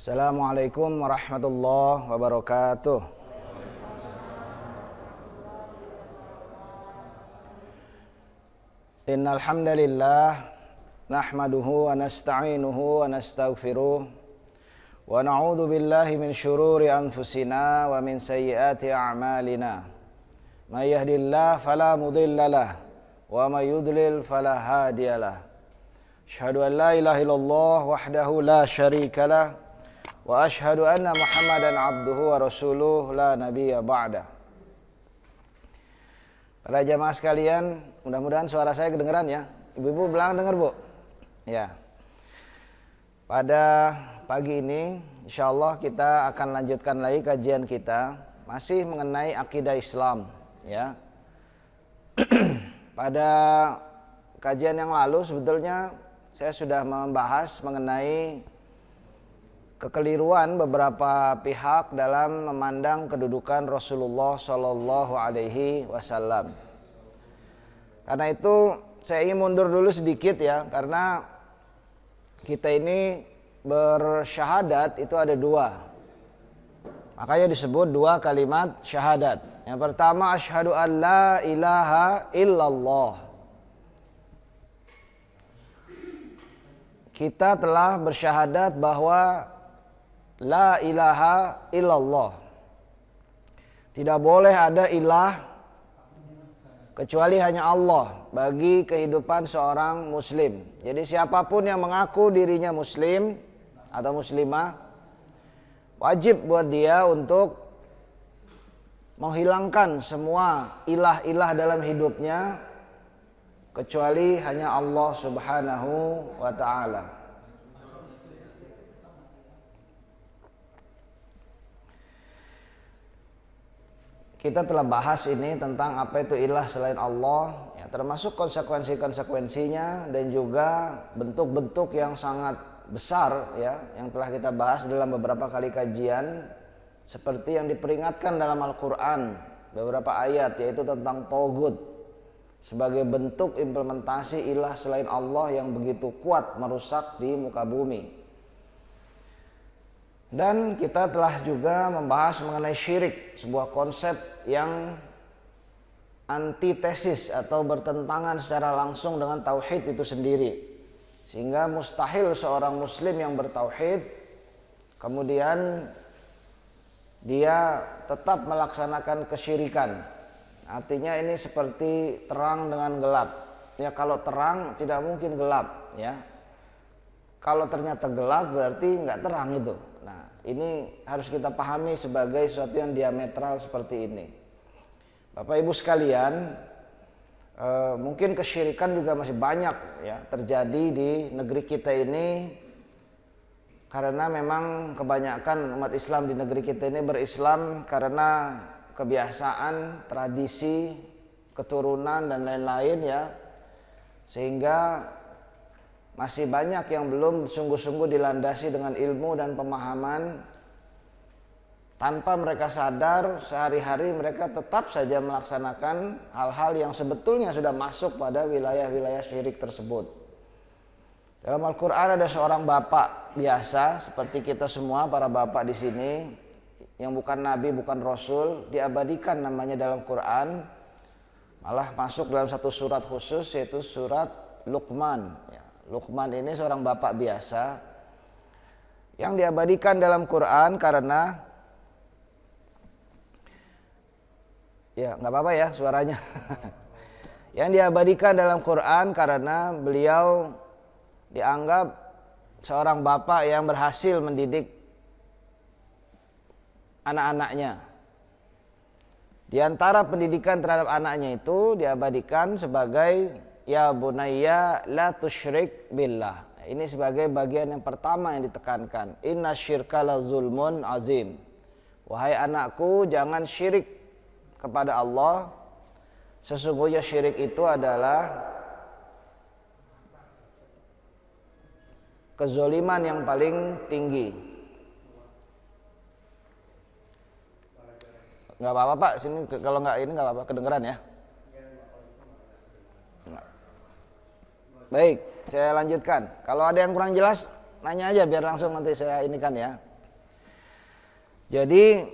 Assalamualaikum warahmatullahi wabarakatuh. Innal hamdalillah nahmaduhu wa nasta'inuhu wa nastaghfiruh wa na'udzu billahi min syururi anfusina wa min sayyiati a'malina. May yahdihillahu fala mudhillalah wa may yudlil fala hadiyalah. Asyhadu an la ilaha illallah wahdahu la syarikalah wa asyhadu anna Muhammadan abduhu wa rasuluh la nabiyya ba'da. Para jamaah sekalian, mudah-mudahan suara saya kedengeran ya. Ibu-ibu belakang dengar, Bu? Ya. Pada pagi ini insyaallah kita akan lanjutkan lagi kajian kita masih mengenai akidah Islam ya. Pada kajian yang lalu sebetulnya saya sudah membahas mengenai kekeliruan beberapa pihak dalam memandang kedudukan Rasulullah Shallallahu Alaihi Wasallam. Karena itu saya ingin mundur dulu sedikit ya, karena kita ini bersyahadat itu ada dua. Makanya disebut dua kalimat syahadat. Yang pertama asyhadu an la ilaha illallah. Kita telah bersyahadat bahwa la ilaha illallah. Tidak boleh ada ilah kecuali hanya Allah bagi kehidupan seorang muslim. Jadi siapapun yang mengaku dirinya muslim atau muslimah, wajib buat dia untuk menghilangkan semua ilah-ilah dalam hidupnya kecuali hanya Allah Subhanahu wa ta'ala. Kita telah bahas ini tentang apa itu ilah selain Allah ya, termasuk konsekuensi-konsekuensinya dan juga bentuk-bentuk yang sangat besar ya, yang telah kita bahas dalam beberapa kali kajian, seperti yang diperingatkan dalam Al-Quran beberapa ayat, yaitu tentang Togut sebagai bentuk implementasi ilah selain Allah yang begitu kuat merusak di muka bumi. Dan kita telah juga membahas mengenai syirik, sebuah konsep yang antitesis atau bertentangan secara langsung dengan tauhid itu sendiri. Sehingga mustahil seorang muslim yang bertauhid kemudian dia tetap melaksanakan kesyirikan. Artinya ini seperti terang dengan gelap. Ya, kalau terang tidak mungkin gelap ya. Kalau ternyata gelap berarti nggak terang itu. Nah, ini harus kita pahami sebagai sesuatu yang diametral seperti ini. Bapak Ibu sekalian, mungkin kesyirikan juga masih banyak ya terjadi di negeri kita ini, karena memang kebanyakan umat Islam di negeri kita ini berislam karena kebiasaan, tradisi, keturunan dan lain-lain ya, sehingga masih banyak yang belum sungguh-sungguh dilandasi dengan ilmu dan pemahaman. Tanpa mereka sadar, sehari-hari mereka tetap saja melaksanakan hal-hal yang sebetulnya sudah masuk pada wilayah-wilayah syirik tersebut. Dalam Al-Quran ada seorang bapak biasa seperti kita semua, para bapak di sini, yang bukan nabi, bukan rasul, diabadikan namanya dalam Quran, malah masuk dalam satu surat khusus, yaitu surat Luqman. Luqman ini seorang bapak biasa yang diabadikan dalam Quran karena ya nggak apa-apa ya suaranya. Yang diabadikan dalam Quran karena beliau dianggap seorang bapak yang berhasil mendidik anak-anaknya. Di antara pendidikan terhadap anaknya itu diabadikan sebagai ya bunayya la tusyrik billah. Ini sebagai bagian yang pertama yang ditekankan. Inna syirka la zulmun azim. Wahai anakku, jangan syirik kepada Allah. Sesungguhnya syirik itu adalah kezoliman yang paling tinggi. Nggak apa-apa Pak, sini kalau nggak ini nggak apa-apa, kedengeran ya. Baik, saya lanjutkan. Kalau ada yang kurang jelas, nanya aja biar langsung nanti saya inikan ya. Jadi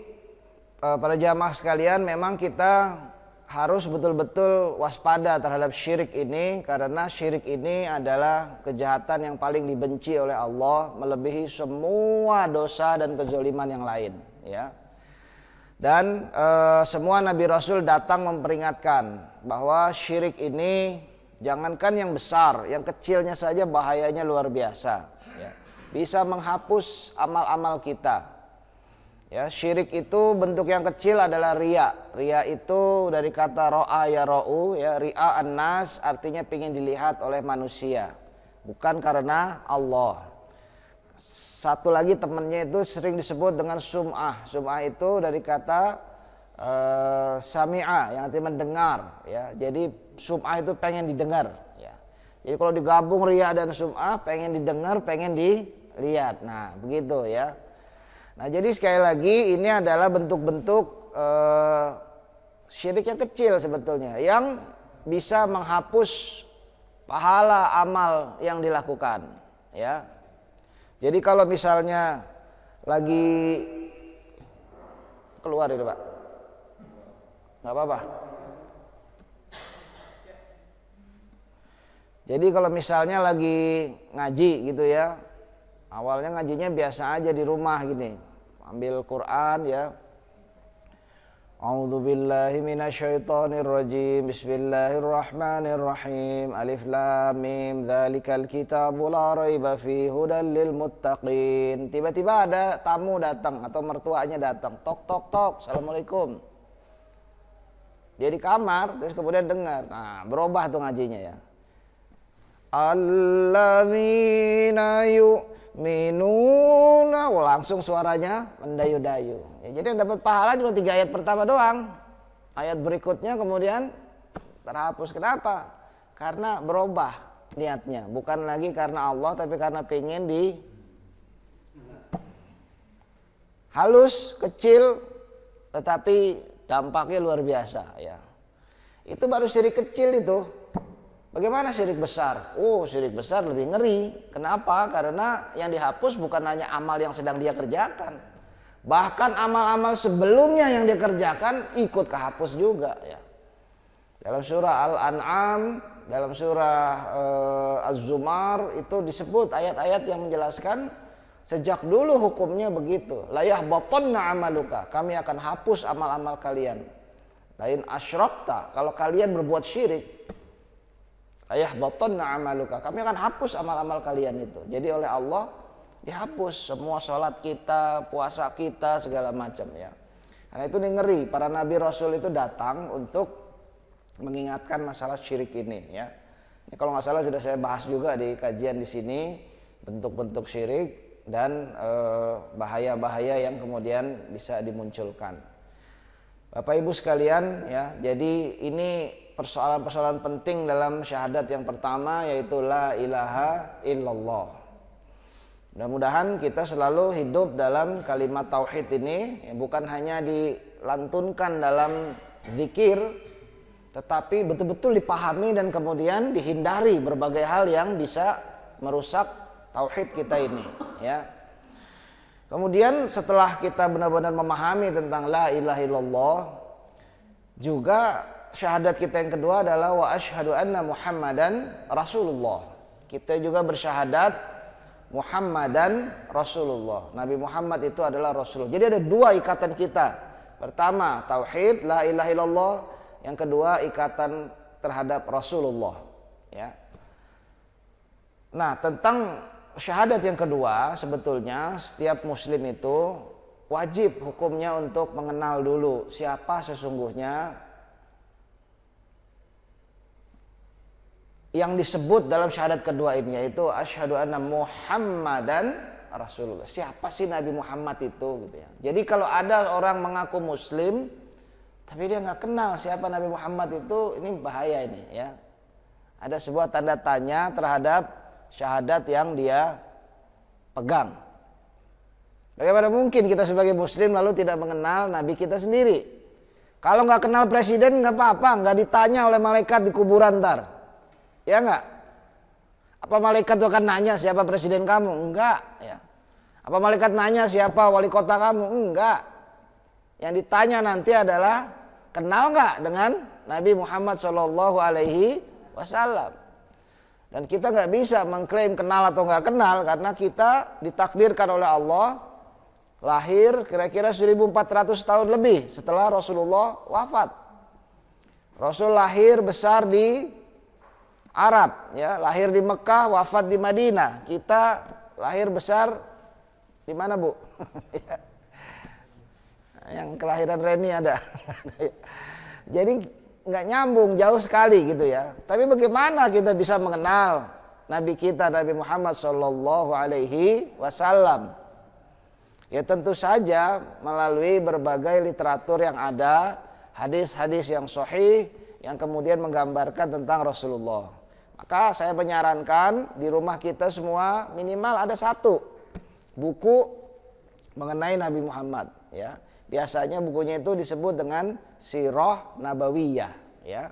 para jamaah sekalian, memang kita harus betul-betul waspada terhadap syirik ini, karena syirik ini adalah kejahatan yang paling dibenci oleh Allah, melebihi semua dosa dan kezaliman yang lain, ya. Dan semua nabi rasul datang memperingatkan bahwa syirik ini jangankan yang besar, yang kecilnya saja bahayanya luar biasa, ya. Bisa menghapus amal-amal kita. Ya, syirik itu bentuk yang kecil adalah riya. Riya itu dari kata ro'a ya ro'u, ya, ri'a an-nas artinya ingin dilihat oleh manusia, bukan karena Allah. Satu lagi temannya itu sering disebut dengan sum'ah. Sum'ah itu dari kata sami'a yang artinya mendengar, ya. Jadi sum'ah itu pengen didengar, ya. Jadi kalau digabung riya dan sum'ah, pengen didengar, pengen dilihat. Nah, begitu, ya. Nah, jadi sekali lagi ini adalah bentuk-bentuk syirik yang kecil sebetulnya, yang bisa menghapus pahala amal yang dilakukan, ya. Jadi kalau misalnya lagi keluar itu Pak, nggak apa-apa. Jadi kalau misalnya lagi ngaji gitu ya, awalnya ngajinya biasa aja di rumah gini, ambil Quran ya. A'udzubillahi minasyaitonirrajim. Bismillahirrahmanirrahim. Alif lam mim. Dzalikal kitabu la raiba fihi hudal lil muttaqin. Tiba-tiba ada tamu datang atau mertuanya datang. Tok tok tok. Assalamualaikum. Dia di kamar terus kemudian dengar. Nah, berubah tuh ngajinya ya. Alladzina minuna, langsung suaranya mendayu-dayu. Ya, jadi yang dapat pahala cuma 3 ayat pertama doang. Ayat berikutnya kemudian terhapus. Kenapa? Karena berubah niatnya, bukan lagi karena Allah, tapi karena pengen di halus, kecil, tetapi dampaknya luar biasa. Ya, itu baru syirik kecil itu. Bagaimana syirik besar? Syirik besar lebih ngeri. Kenapa? Karena yang dihapus bukan hanya amal yang sedang dia kerjakan, bahkan amal-amal sebelumnya yang dia kerjakan ikut kehapus juga, ya. Dalam surah Al-An'am, dalam surah Az-Zumar itu disebut ayat-ayat yang menjelaskan sejak dulu hukumnya begitu. La yahbatanna amaluka, kami akan hapus amal-amal kalian. Lain asyrakta, kalau kalian berbuat syirik, ayahbatanna amaluka, kami akan hapus amal-amal kalian itu. Jadi oleh Allah dihapus semua sholat kita, puasa kita, segala macam, ya. Karena itu ngeri, para nabi rasul itu datang untuk mengingatkan masalah syirik ini, ya. Ini kalau nggak salah sudah saya bahas juga di kajian di sini, bentuk-bentuk syirik dan bahaya-bahaya yang kemudian bisa dimunculkan. Bapak Ibu sekalian, ya, jadi ini persoalan-persoalan penting dalam syahadat yang pertama, yaitu la ilaha illallah. Mudah-mudahan kita selalu hidup dalam kalimat tauhid ini, ya, bukan hanya dilantunkan dalam zikir, tetapi betul-betul dipahami dan kemudian dihindari berbagai hal yang bisa merusak tauhid kita ini, ya. Kemudian setelah kita benar-benar memahami tentang la ilaha illallah, juga syahadat kita yang kedua adalah wa asyhadu anna Muhammadan Rasulullah. Kita juga bersyahadat Muhammadan Rasulullah. Nabi Muhammad itu adalah Rasulullah. Jadi ada 2 ikatan kita. Pertama tauhid la ilaha illallah, yang kedua ikatan terhadap Rasulullah, ya. Nah, tentang syahadat yang kedua, sebetulnya setiap muslim itu wajib hukumnya untuk mengenal dulu siapa sesungguhnya yang disebut dalam syahadat kedua ini, yaitu asyhadu anna Muhammadan Rasulullah. Siapa sih Nabi Muhammad itu, gitu ya. Jadi kalau ada orang mengaku muslim tapi dia nggak kenal siapa Nabi Muhammad itu, ini bahaya ini, ya. Ada sebuah tanda tanya terhadap syahadat yang dia pegang. Bagaimana mungkin kita sebagai muslim lalu tidak mengenal Nabi kita sendiri? Kalau nggak kenal presiden nggak apa-apa, nggak ditanya oleh malaikat di kuburan ntar. Ya enggak? Apa malaikat itu akan nanya siapa presiden kamu? Enggak, ya. Apa malaikat nanya siapa wali kota kamu? Enggak. Yang ditanya nanti adalah kenal nggak dengan Nabi Muhammad Shallallahu Alaihi Wasallam. Dan kita nggak bisa mengklaim kenal atau nggak kenal karena kita ditakdirkan oleh Allah lahir kira-kira 1400 tahun lebih setelah Rasulullah wafat. Rasul lahir besar di Arab, ya, lahir di Mekah, wafat di Madinah. Kita lahir besar di mana, Bu? Yang kelahiran Reni ada. Jadi nggak nyambung, jauh sekali gitu ya. Tapi bagaimana kita bisa mengenal Nabi kita, Nabi Muhammad Shallallahu Alaihi Wasallam? Ya tentu saja melalui berbagai literatur yang ada, hadis-hadis yang sahih yang kemudian menggambarkan tentang Rasulullah. Maka saya menyarankan di rumah kita semua minimal ada satu buku mengenai Nabi Muhammad, ya. Biasanya bukunya itu disebut dengan Sirah Nabawiyah, ya.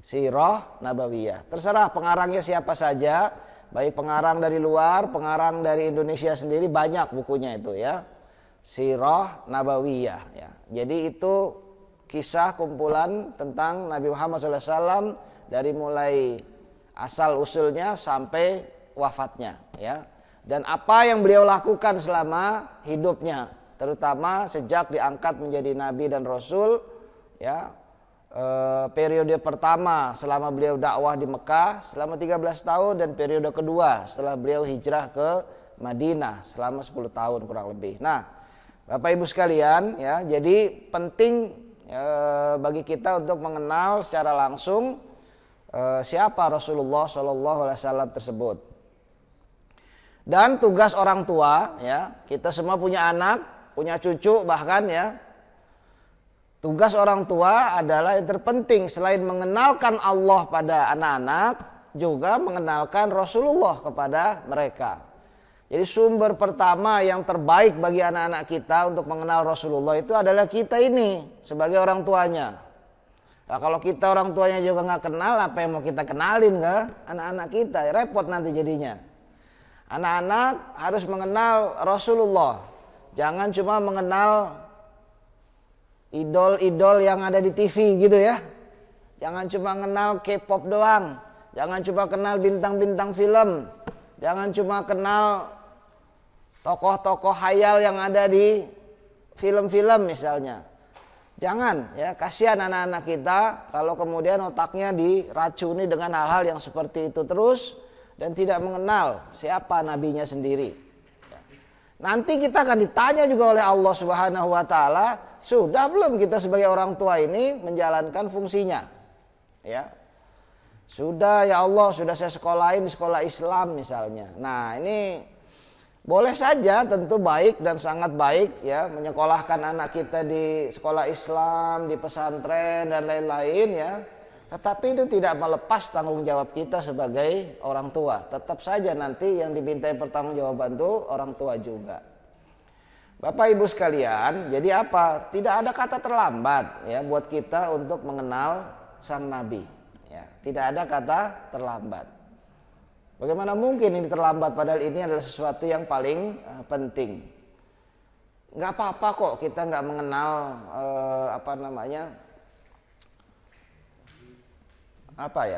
Sirah Nabawiyah. Terserah pengarangnya siapa saja, baik pengarang dari luar, pengarang dari Indonesia sendiri, banyak bukunya itu, ya. Sirah Nabawiyah, ya. Jadi itu kisah kumpulan tentang Nabi Muhammad SAW dari mulai asal usulnya sampai wafatnya, ya. Dan apa yang beliau lakukan selama hidupnya, terutama sejak diangkat menjadi nabi dan rasul, ya. Periode pertama selama beliau dakwah di Mekah selama 13 tahun dan periode kedua setelah beliau hijrah ke Madinah selama 10 tahun kurang lebih. Nah, Bapak Ibu sekalian, ya, jadi penting bagi kita untuk mengenal secara langsung siapa Rasulullah SAW tersebut. Dan tugas orang tua, ya, kita semua punya anak, punya cucu bahkan, ya. Tugas orang tua adalah yang terpenting selain mengenalkan Allah pada anak-anak, juga mengenalkan Rasulullah kepada mereka. Jadi sumber pertama yang terbaik bagi anak-anak kita untuk mengenal Rasulullah itu adalah kita ini sebagai orang tuanya. Nah, kalau kita orang tuanya juga nggak kenal, apa yang mau kita kenalin ke anak-anak kita? Repot nanti jadinya. Anak-anak harus mengenal Rasulullah. Jangan cuma mengenal idol-idol yang ada di TV gitu ya. Jangan cuma kenal K-pop doang. Jangan cuma kenal bintang-bintang film. Jangan cuma kenal tokoh-tokoh khayal yang ada di film-film misalnya. Jangan, ya, kasihan anak-anak kita kalau kemudian otaknya diracuni dengan hal-hal yang seperti itu terus dan tidak mengenal siapa nabinya sendiri. Nanti kita akan ditanya juga oleh Allah Subhanahu wa taala, sudah belum kita sebagai orang tua ini menjalankan fungsinya? Ya. Sudah ya Allah, sudah saya sekolahin di sekolah Islam misalnya. Nah, ini boleh saja, tentu baik dan sangat baik, ya, menyekolahkan anak kita di sekolah Islam, di pesantren dan lain-lain, ya. Tetapi itu tidak melepas tanggung jawab kita sebagai orang tua. Tetap saja nanti yang dimintai pertanggungjawaban itu orang tua juga. Bapak Ibu sekalian, jadi apa? Tidak ada kata terlambat, ya, buat kita untuk mengenal sang Nabi. Ya, tidak ada kata terlambat. Bagaimana mungkin ini terlambat padahal ini adalah sesuatu yang paling penting. Nggak apa-apa kok kita nggak mengenal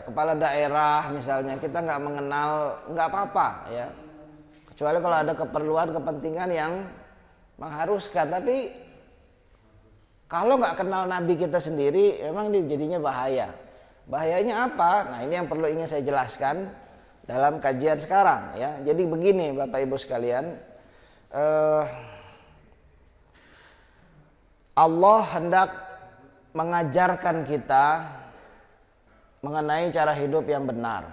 kepala daerah misalnya, kita nggak mengenal, nggak apa-apa, ya. Kecuali kalau ada keperluan kepentingan yang mengharuskan. Tapi kalau nggak kenal Nabi kita sendiri, memang jadinya bahaya. Bahayanya apa? Nah, ini yang perlu ingin saya jelaskan dalam kajian sekarang, ya. Jadi begini Bapak Ibu sekalian, Allah hendak mengajarkan kita mengenai cara hidup yang benar,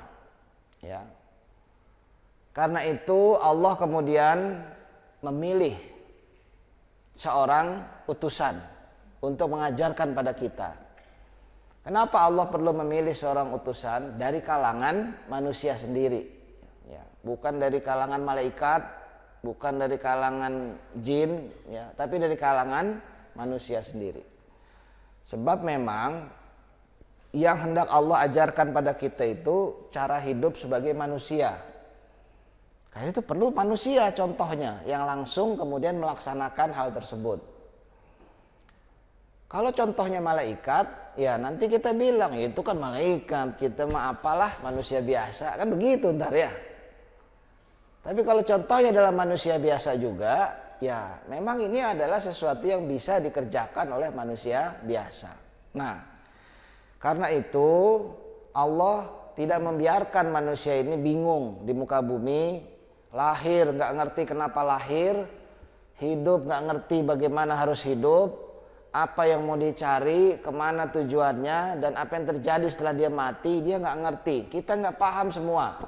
ya. Karena itu Allah kemudian memilih seorang utusan untuk mengajarkan pada kita. Kenapa Allah perlu memilih seorang utusan dari kalangan manusia sendiri, ya, bukan dari kalangan malaikat, bukan dari kalangan jin, ya, tapi dari kalangan manusia sendiri. Sebab memang yang hendak Allah ajarkan pada kita itu cara hidup sebagai manusia. Karena itu perlu manusia contohnya yang langsung kemudian melaksanakan hal tersebut. Kalau contohnya malaikat, ya nanti kita bilang itu kan malaikat, kita mah apalah manusia biasa, kan begitu ntar ya. Tapi kalau contohnya adalah manusia biasa juga, ya memang ini adalah sesuatu yang bisa dikerjakan oleh manusia biasa. Nah, karena itu Allah tidak membiarkan manusia ini bingung di muka bumi, lahir nggak ngerti kenapa lahir, hidup nggak ngerti bagaimana harus hidup, apa yang mau dicari, kemana tujuannya, dan apa yang terjadi setelah dia mati, dia nggak ngerti. Kita nggak paham semua.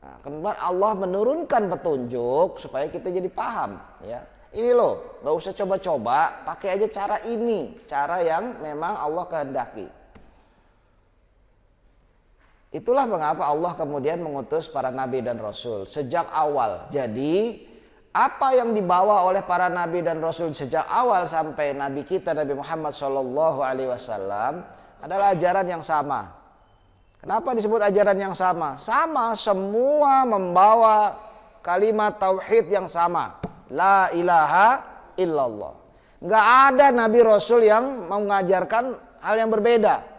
Nah, kemudian Allah menurunkan petunjuk supaya kita jadi paham. Ya, ini loh, nggak usah coba-coba, pakai aja cara ini, cara yang memang Allah kehendaki. Itulah mengapa Allah kemudian mengutus para nabi dan rasul sejak awal. Jadi apa yang dibawa oleh para nabi dan rasul sejak awal sampai nabi kita Nabi Muhammad SAW adalah ajaran yang sama. Kenapa disebut ajaran yang sama? Sama, semua membawa kalimat tauhid yang sama. La ilaha illallah. Nggak ada nabi rasul yang mengajarkan hal yang berbeda.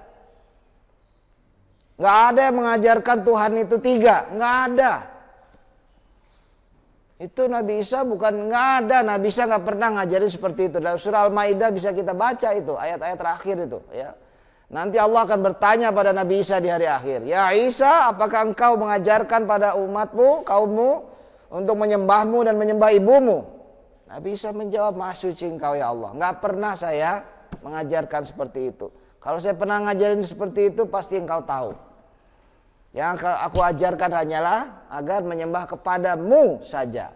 Nggak ada yang mengajarkan Tuhan itu tiga, nggak ada. Itu Nabi Isa bukan, nggak ada. Nabi Isa nggak pernah ngajarin seperti itu. Dalam surah Al-Maidah bisa kita baca itu ayat-ayat terakhir itu. Ya, nanti Allah akan bertanya pada Nabi Isa di hari akhir. Ya Isa, apakah engkau mengajarkan pada umatmu, kaummu untuk menyembahmu dan menyembah ibumu? Nabi Isa menjawab, Maha suci engkau ya Allah. Nggak pernah saya mengajarkan seperti itu. Kalau saya pernah ngajarin seperti itu, pasti engkau tahu. Yang aku ajarkan hanyalah agar menyembah kepadamu saja.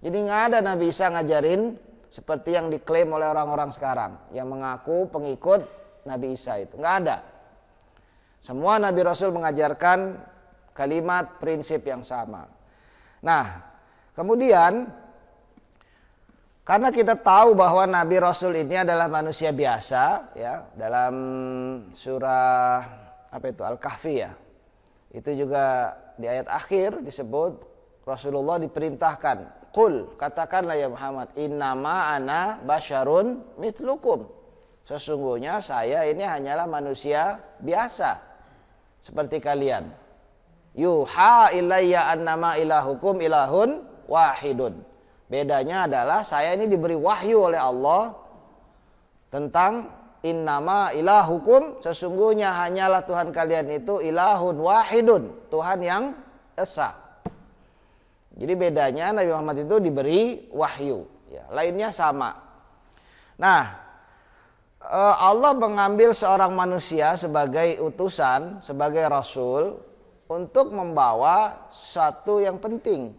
Jadi nggak ada Nabi Isa ngajarin seperti yang diklaim oleh orang-orang sekarang yang mengaku pengikut Nabi Isa itu. Nggak ada. Semua Nabi Rasul mengajarkan kalimat prinsip yang sama. Nah, kemudian karena kita tahu bahwa Nabi Rasul ini adalah manusia biasa, ya, dalam surah apa itu Al-Kahfi ya, itu juga di ayat akhir disebut Rasulullah diperintahkan, Qul, katakanlah ya Muhammad, innama ana basyarun mithlukum, sesungguhnya saya ini hanyalah manusia biasa seperti kalian. Yuha ilayya annama ilahukum ilahun wahidun. Bedanya adalah saya ini diberi wahyu oleh Allah tentang innama ilahukum, sesungguhnya hanyalah Tuhan kalian itu ilahun wahidun, Tuhan yang esa. Jadi bedanya Nabi Muhammad itu diberi wahyu, ya, lainnya sama. Nah, Allah mengambil seorang manusia sebagai utusan, sebagai rasul untuk membawa sesuatu yang penting.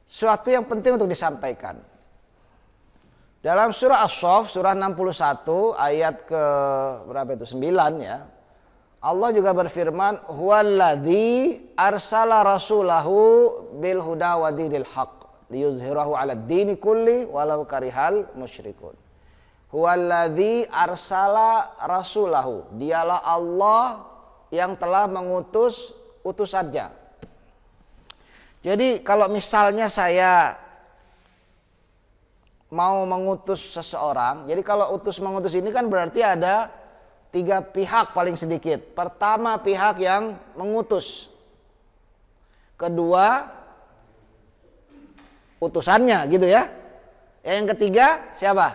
Suatu yang penting untuk disampaikan. Dalam surah As-Saff, surah 61 ayat ke berapa itu? 9 ya. Allah juga berfirman, "Huwallazi arsala rasulahu bil huda wa dinil haqq liyuzhirahu 'alad dini kulli walau karihal musyrikun." Huwallazi arsala rasulahu. Dialah Allah yang telah mengutus utusannya. Jadi kalau misalnya saya mau mengutus seseorang, jadi kalau utus mengutus ini kan berarti ada 3 pihak paling sedikit. Pertama pihak yang mengutus, kedua utusannya gitu ya. Yang ketiga siapa?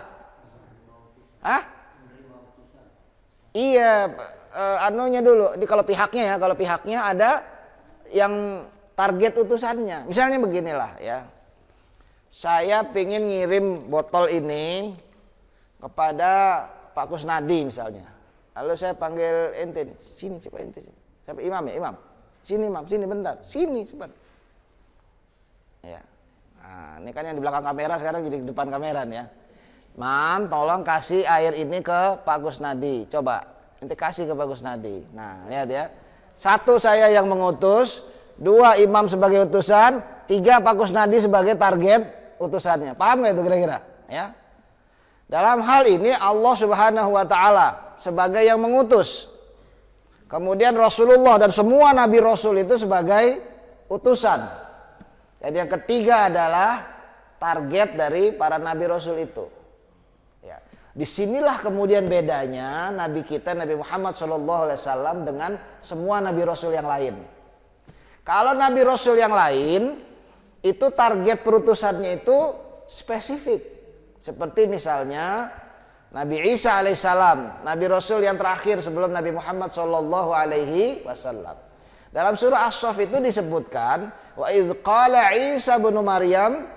Iya, anunya dulu. Kalau pihaknya ya, kalau pihaknya ada yang target utusannya. Misalnya beginilah ya. Saya ingin ngirim botol ini kepada Pak Kusnadi misalnya. Lalu saya panggil ente nih, sini coba ente. Siapa Imam ya, Imam. Sini Imam, sini bentar. Sini cepat. Ya. Nah, ini kan yang di belakang kamera sekarang jadi di depan kamera nih ya. Mam, tolong kasih air ini ke Pak Kusnadi. Coba, ente kasih ke Pak Kusnadi. Nah, lihat ya. 1 saya yang mengutus, 2 imam sebagai utusan, 3 Pak Kusnadi sebagai target utusannya. Paham nggak itu kira-kira? Ya. Dalam hal ini Allah Subhanahu wa taala sebagai yang mengutus. Kemudian Rasulullah dan semua nabi rasul itu sebagai utusan. Jadi yang ketiga adalah target dari para nabi rasul itu. Ya. Disinilah kemudian bedanya nabi kita Nabi Muhammad SAW dengan semua nabi rasul yang lain. Kalau nabi rasul yang lain itu target perutusannya itu spesifik. Seperti misalnya Nabi Isa alaihissalam, nabi rasul yang terakhir sebelum Nabi Muhammad SAW. Dalam surah As-Saff itu disebutkan, wa idz qala Isa bin Maryam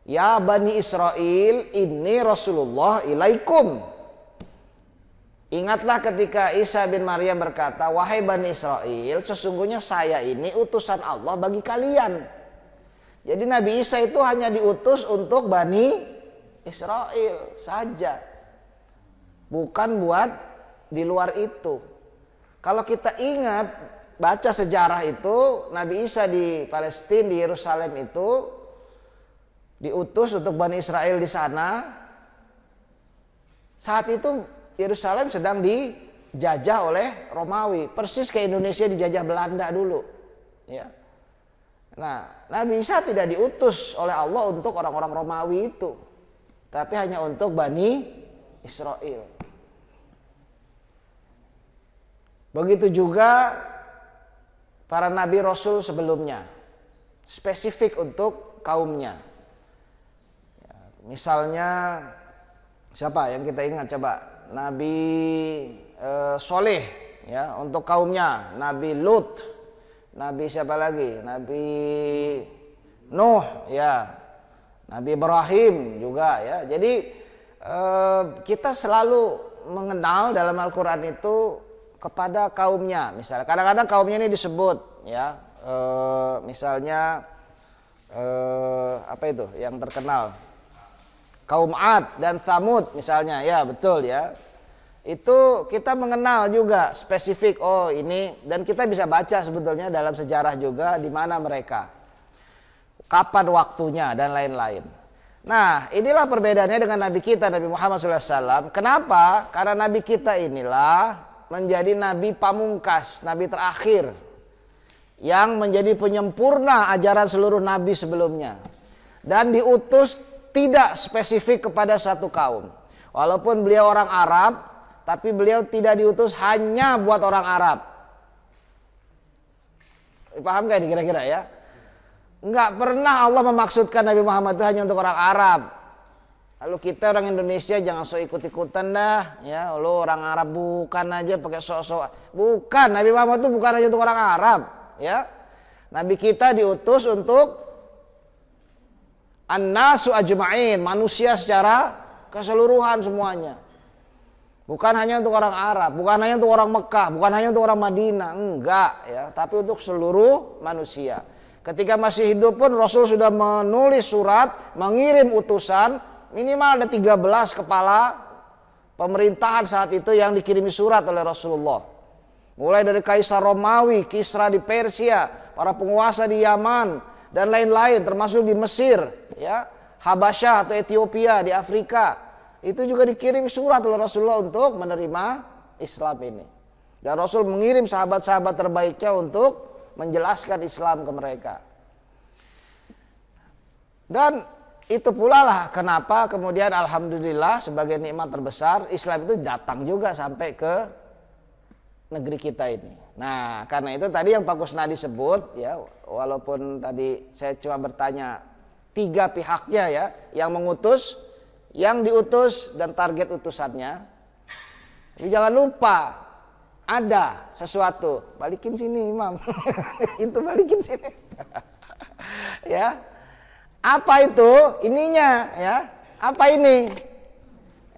ya bani Israel inni Rasulullah ilaikum. Ingatlah ketika Isa bin Maryam berkata, wahai bani Israel, sesungguhnya saya ini utusan Allah bagi kalian. Jadi Nabi Isa itu hanya diutus untuk bani Israel saja, bukan buat di luar itu. Kalau kita ingat baca sejarah itu, Nabi Isa di Palestina, di Yerusalem itu diutus untuk Bani Israel di sana. Saat itu Yerusalem sedang dijajah oleh Romawi, persis kayak Indonesia dijajah Belanda dulu. Ya. Nah, Nabi Isa tidak diutus oleh Allah untuk orang-orang Romawi itu, tapi hanya untuk Bani Israel. Begitu juga para nabi rasul sebelumnya, spesifik untuk kaumnya. Ya, misalnya siapa yang kita ingat coba? Nabi Soleh ya untuk kaumnya, Nabi Lut, Nabi siapa lagi? Nabi Nuh ya, Nabi Ibrahim juga ya. Jadi kita selalu mengenal dalam Al-Quran itu kepada kaumnya. Misalnya kadang-kadang kaumnya ini disebut ya, misalnya apa itu yang terkenal, kaum Ad dan Tsamud misalnya, ya betul ya. Itu kita mengenal juga spesifik, oh ini, dan kita bisa baca sebetulnya dalam sejarah juga di mana mereka, kapan waktunya dan lain-lain. Nah, inilah perbedaannya dengan Nabi kita Nabi Muhammad SAW. Kenapa? Karena Nabi kita inilah menjadi nabi pamungkas, nabi terakhir yang menjadi penyempurna ajaran seluruh nabi sebelumnya, dan diutus tidak spesifik kepada satu kaum. Walaupun beliau orang Arab, tapi beliau tidak diutus hanya buat orang Arab. Paham gak ini kira-kira ya? Enggak pernah Allah memaksudkan Nabi Muhammad itu hanya untuk orang Arab. Lalu kita orang Indonesia jangan sok ikut-ikutan dah, ya. Lo orang Arab bukan aja pakai sok-sok. Bukan, Nabi Muhammad itu bukan hanya untuk orang Arab, ya. Nabi kita diutus untuk an-nasu ajma'in, manusia secara keseluruhan semuanya. Bukan hanya untuk orang Arab, bukan hanya untuk orang Mekah, bukan hanya untuk orang Madinah, enggak ya, tapi untuk seluruh manusia. Ketika masih hidup pun Rasul sudah menulis surat, mengirim utusan. Minimal ada 13 kepala pemerintahan saat itu yang dikirimi surat oleh Rasulullah. Mulai dari Kaisar Romawi, Kisra di Persia, para penguasa di Yaman, dan lain-lain termasuk di Mesir, ya, Habasyah atau Ethiopia di Afrika. Itu juga dikirim surat oleh Rasulullah untuk menerima Islam ini. Dan Rasul mengirim sahabat-sahabat terbaiknya untuk menjelaskan Islam ke mereka. Dan itu pula lah kenapa kemudian alhamdulillah sebagai nikmat terbesar Islam itu datang juga sampai ke negeri kita ini. Nah, karena itu tadi yang Pak Kusnadi sebut ya, walaupun tadi saya cuma bertanya 3 pihaknya ya, yang mengutus, yang diutus, dan target utusannya. Tapi jangan lupa ada sesuatu, balikin sini Imam. Itu balikin sini. Ya. Apa itu? Ininya ya. Apa ini?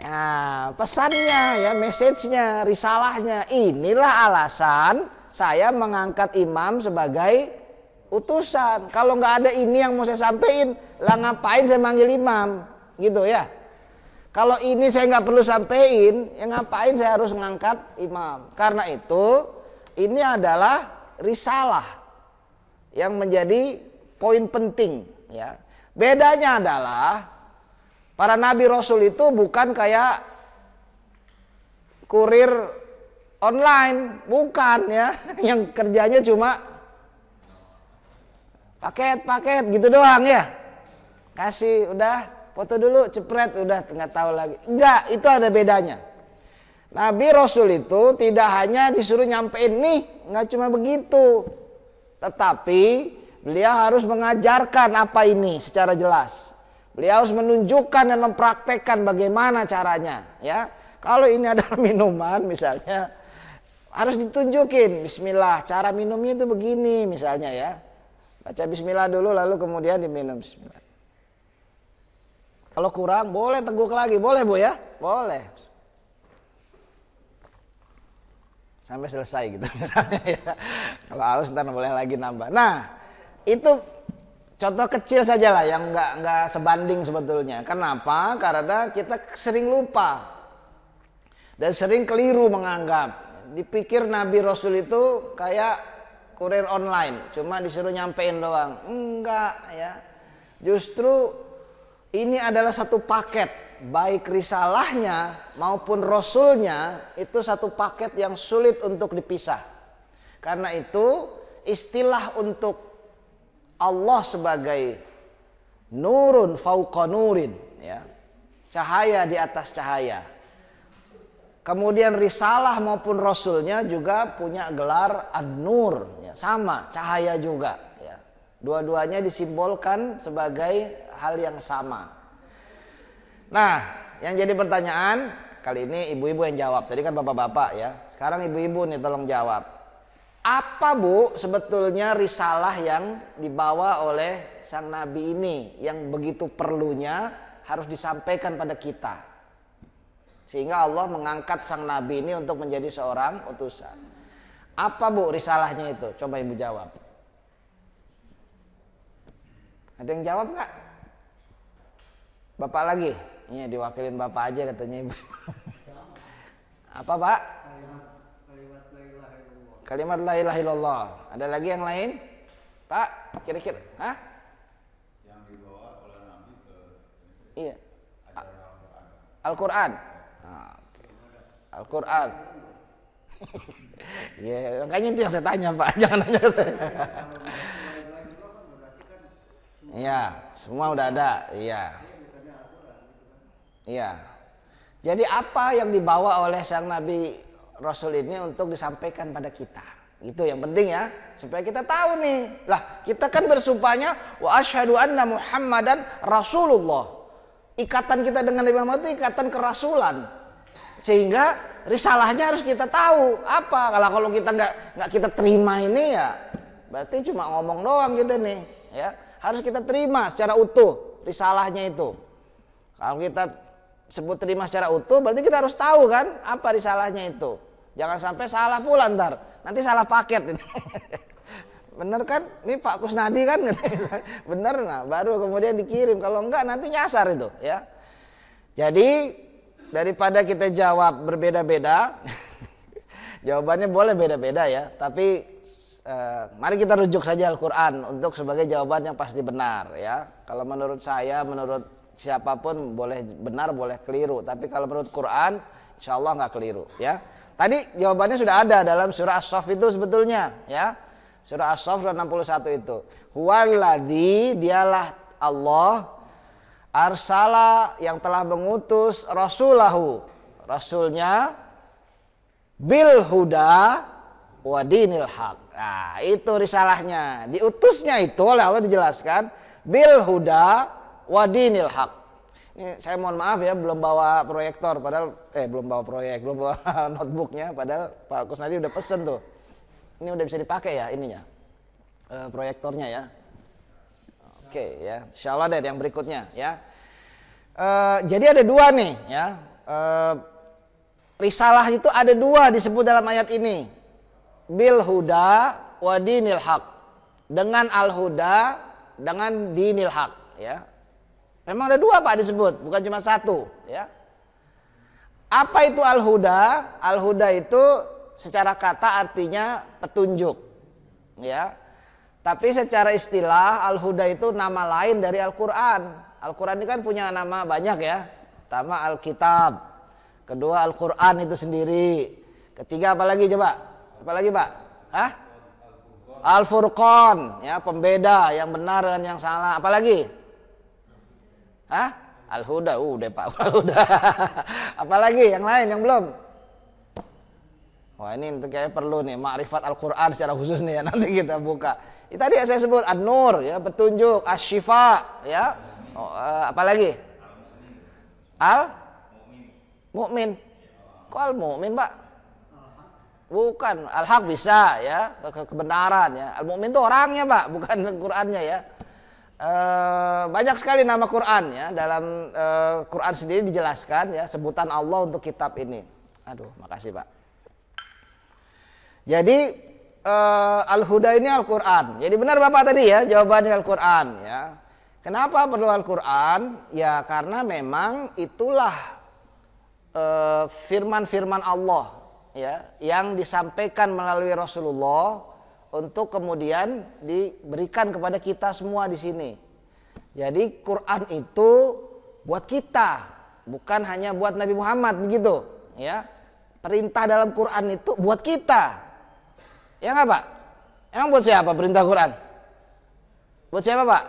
Nah, pesannya ya, message-nya, risalahnya. Inilah alasan saya mengangkat imam sebagai utusan. Kalau nggak ada ini yang mau saya sampaikan, lah ngapain saya manggil imam? Gitu ya. Kalau ini saya nggak perlu sampaikan, ya ngapain saya harus mengangkat imam? Karena itu, ini adalah risalah yang menjadi poin penting ya. Bedanya adalah para nabi rasul itu bukan kayak kurir online, bukan ya, yang kerjanya cuma paket gitu doang ya. Kasih udah foto dulu, cepret, udah nggak tahu lagi. Enggak, itu ada bedanya. Nabi Rasul itu tidak hanya disuruh nyampein nih, nggak cuma begitu. Tetapi beliau harus mengajarkan apa ini secara jelas. Beliau harus menunjukkan dan mempraktekkan bagaimana caranya, ya. Kalau ini adalah minuman misalnya, harus ditunjukin bismillah, cara minumnya itu begini misalnya ya. Baca bismillah dulu lalu kemudian diminum bismillah. Kalau kurang boleh teguk lagi, boleh Bu ya? Boleh. Sampai selesai gitu misalnya ya. Kalau haus ntar boleh lagi nambah. Nah, itu contoh kecil saja lah yang nggak sebanding sebetulnya. Kenapa? Karena kita sering lupa dan sering keliru menganggap. Dipikir Nabi Rasul itu kayak kurir online, cuma disuruh nyampein doang. Enggak ya. Justru ini adalah satu paket, baik risalahnya maupun rasulnya itu satu paket yang sulit untuk dipisah. Karena itu istilah untuk Allah sebagai nurun fauqa nurin, ya, cahaya di atas cahaya. Kemudian risalah maupun rasulnya juga punya gelar an-nur, ya, sama cahaya juga. Ya. Dua-duanya disimbolkan sebagai hal yang sama. Nah, yang jadi pertanyaan kali ini ibu-ibu yang jawab. Tadi kan bapak-bapak ya. Sekarang ibu-ibu nih tolong jawab. Apa Bu sebetulnya risalah yang dibawa oleh sang Nabi ini yang begitu perlunya harus disampaikan pada kita? Sehingga Allah mengangkat sang Nabi ini untuk menjadi seorang utusan. Apa Bu risalahnya itu? Coba ibu jawab. Ada yang jawab nggak? Bapak lagi? Ini diwakilin bapak aja katanya ibu. Apa Pak? Kalimat la ilaha illallah. Ada lagi yang lain? Pak, kira-kira? Hah? Yang dibawa oleh Nabi ke iya. Al-Quran. Al-Quran. Ya, makanya itu yang saya tanya Pak. Jangan nanya ke saya. Iya, semua udah ada. Iya. Iya. Jadi apa yang dibawa oleh sang Nabi Rasul ini untuk disampaikan pada kita? Itu yang penting ya, supaya kita tahu nih. Lah, kita kan bersumpahnya wa asyhadu anna Muhammadan Rasulullah. Ikatan kita dengan Nabi Muhammad itu ikatan kerasulan. Sehingga risalahnya harus kita tahu apa. Kalau kita nggak kita terima ini ya, berarti cuma ngomong doang gitu nih, ya. Harus kita terima secara utuh risalahnya itu. Kalau kita sebut terima secara utuh, berarti kita harus tahu kan apa risalahnya itu. Jangan sampai salah pula ntar, nanti salah paket. Bener kan? Ini Pak Kusnadi kan? Bener, nah baru kemudian dikirim. Kalau enggak nanti nyasar itu, ya. Jadi daripada kita jawab berbeda-beda, jawabannya boleh beda-beda ya. Tapi mari kita rujuk saja Al-Quran untuk sebagai jawaban yang pasti benar, ya. Kalau menurut saya, menurut siapapun boleh benar boleh keliru, tapi kalau menurut Quran insya Allah nggak keliru, ya. Tadi jawabannya sudah ada dalam surah As-Saff itu sebetulnya, ya. Surah As-Saff 61 itu. Huwaladzi, dialah Allah, arsala yang telah mengutus rasulahu, rasulnya, bil huda wa dinil haq. Nah, itu risalahnya. Diutusnya itu oleh Allah dijelaskan bil huda wadinil haq. Ini saya mohon maaf ya belum bawa proyektor padahal belum bawa notebooknya padahal Pak Kusnadi udah pesen tuh. Ini udah bisa dipakai ya ininya. Proyektornya ya. Oke ya. Insyaallah deh yang berikutnya ya. Jadi ada dua nih ya. Risalah itu ada dua disebut dalam ayat ini. Bil huda wadinil haq. Dengan al huda dengan dinil haq ya. Memang ada dua Pak disebut, bukan cuma satu, ya. Apa itu al-huda? Al-huda itu secara kata artinya petunjuk, ya. Tapi secara istilah al-huda itu nama lain dari Al-Quran. Al-Quran ini kan punya nama banyak ya. Pertama Alkitab, kedua Al-Quran itu sendiri, ketiga apa lagi coba? Apa lagi Pak? Hah? Al-Furqan, ya, pembeda yang benar dan yang salah. Apalagi? Hah? Al-Huda. Udah Pak, Al-Huda. Apalagi yang lain yang belum? Wah, ini kayaknya perlu nih ma'rifat Al-Qur'an secara khusus nih ya, nanti kita buka. Ini tadi saya sebut An-Nur, ya, petunjuk, Asy-Syifa, ya. Apalagi? Al-Mu'min. Kok Al-Mu'min, Pak? Bukan, Al-Haq bisa, ya, kebenaran, ya. Al-Mu'min itu orangnya, Pak, bukan Qur'annya, ya. Banyak sekali nama Qur'an, ya. Dalam Qur'an sendiri dijelaskan, ya, sebutan Allah untuk kitab ini. Aduh, makasih, Pak. Jadi Al-Huda ini Al-Qur'an. Jadi benar Bapak tadi, ya, jawabannya Al-Qur'an, ya. Kenapa perlu Al-Qur'an? Ya karena memang itulah firman-firman Allah, ya, yang disampaikan melalui Rasulullah untuk kemudian diberikan kepada kita semua di sini. Jadi Quran itu buat kita, bukan hanya buat Nabi Muhammad, begitu, ya. Perintah dalam Quran itu buat kita. Ya nggak Pak? Emang buat siapa perintah Quran? Buat siapa Pak?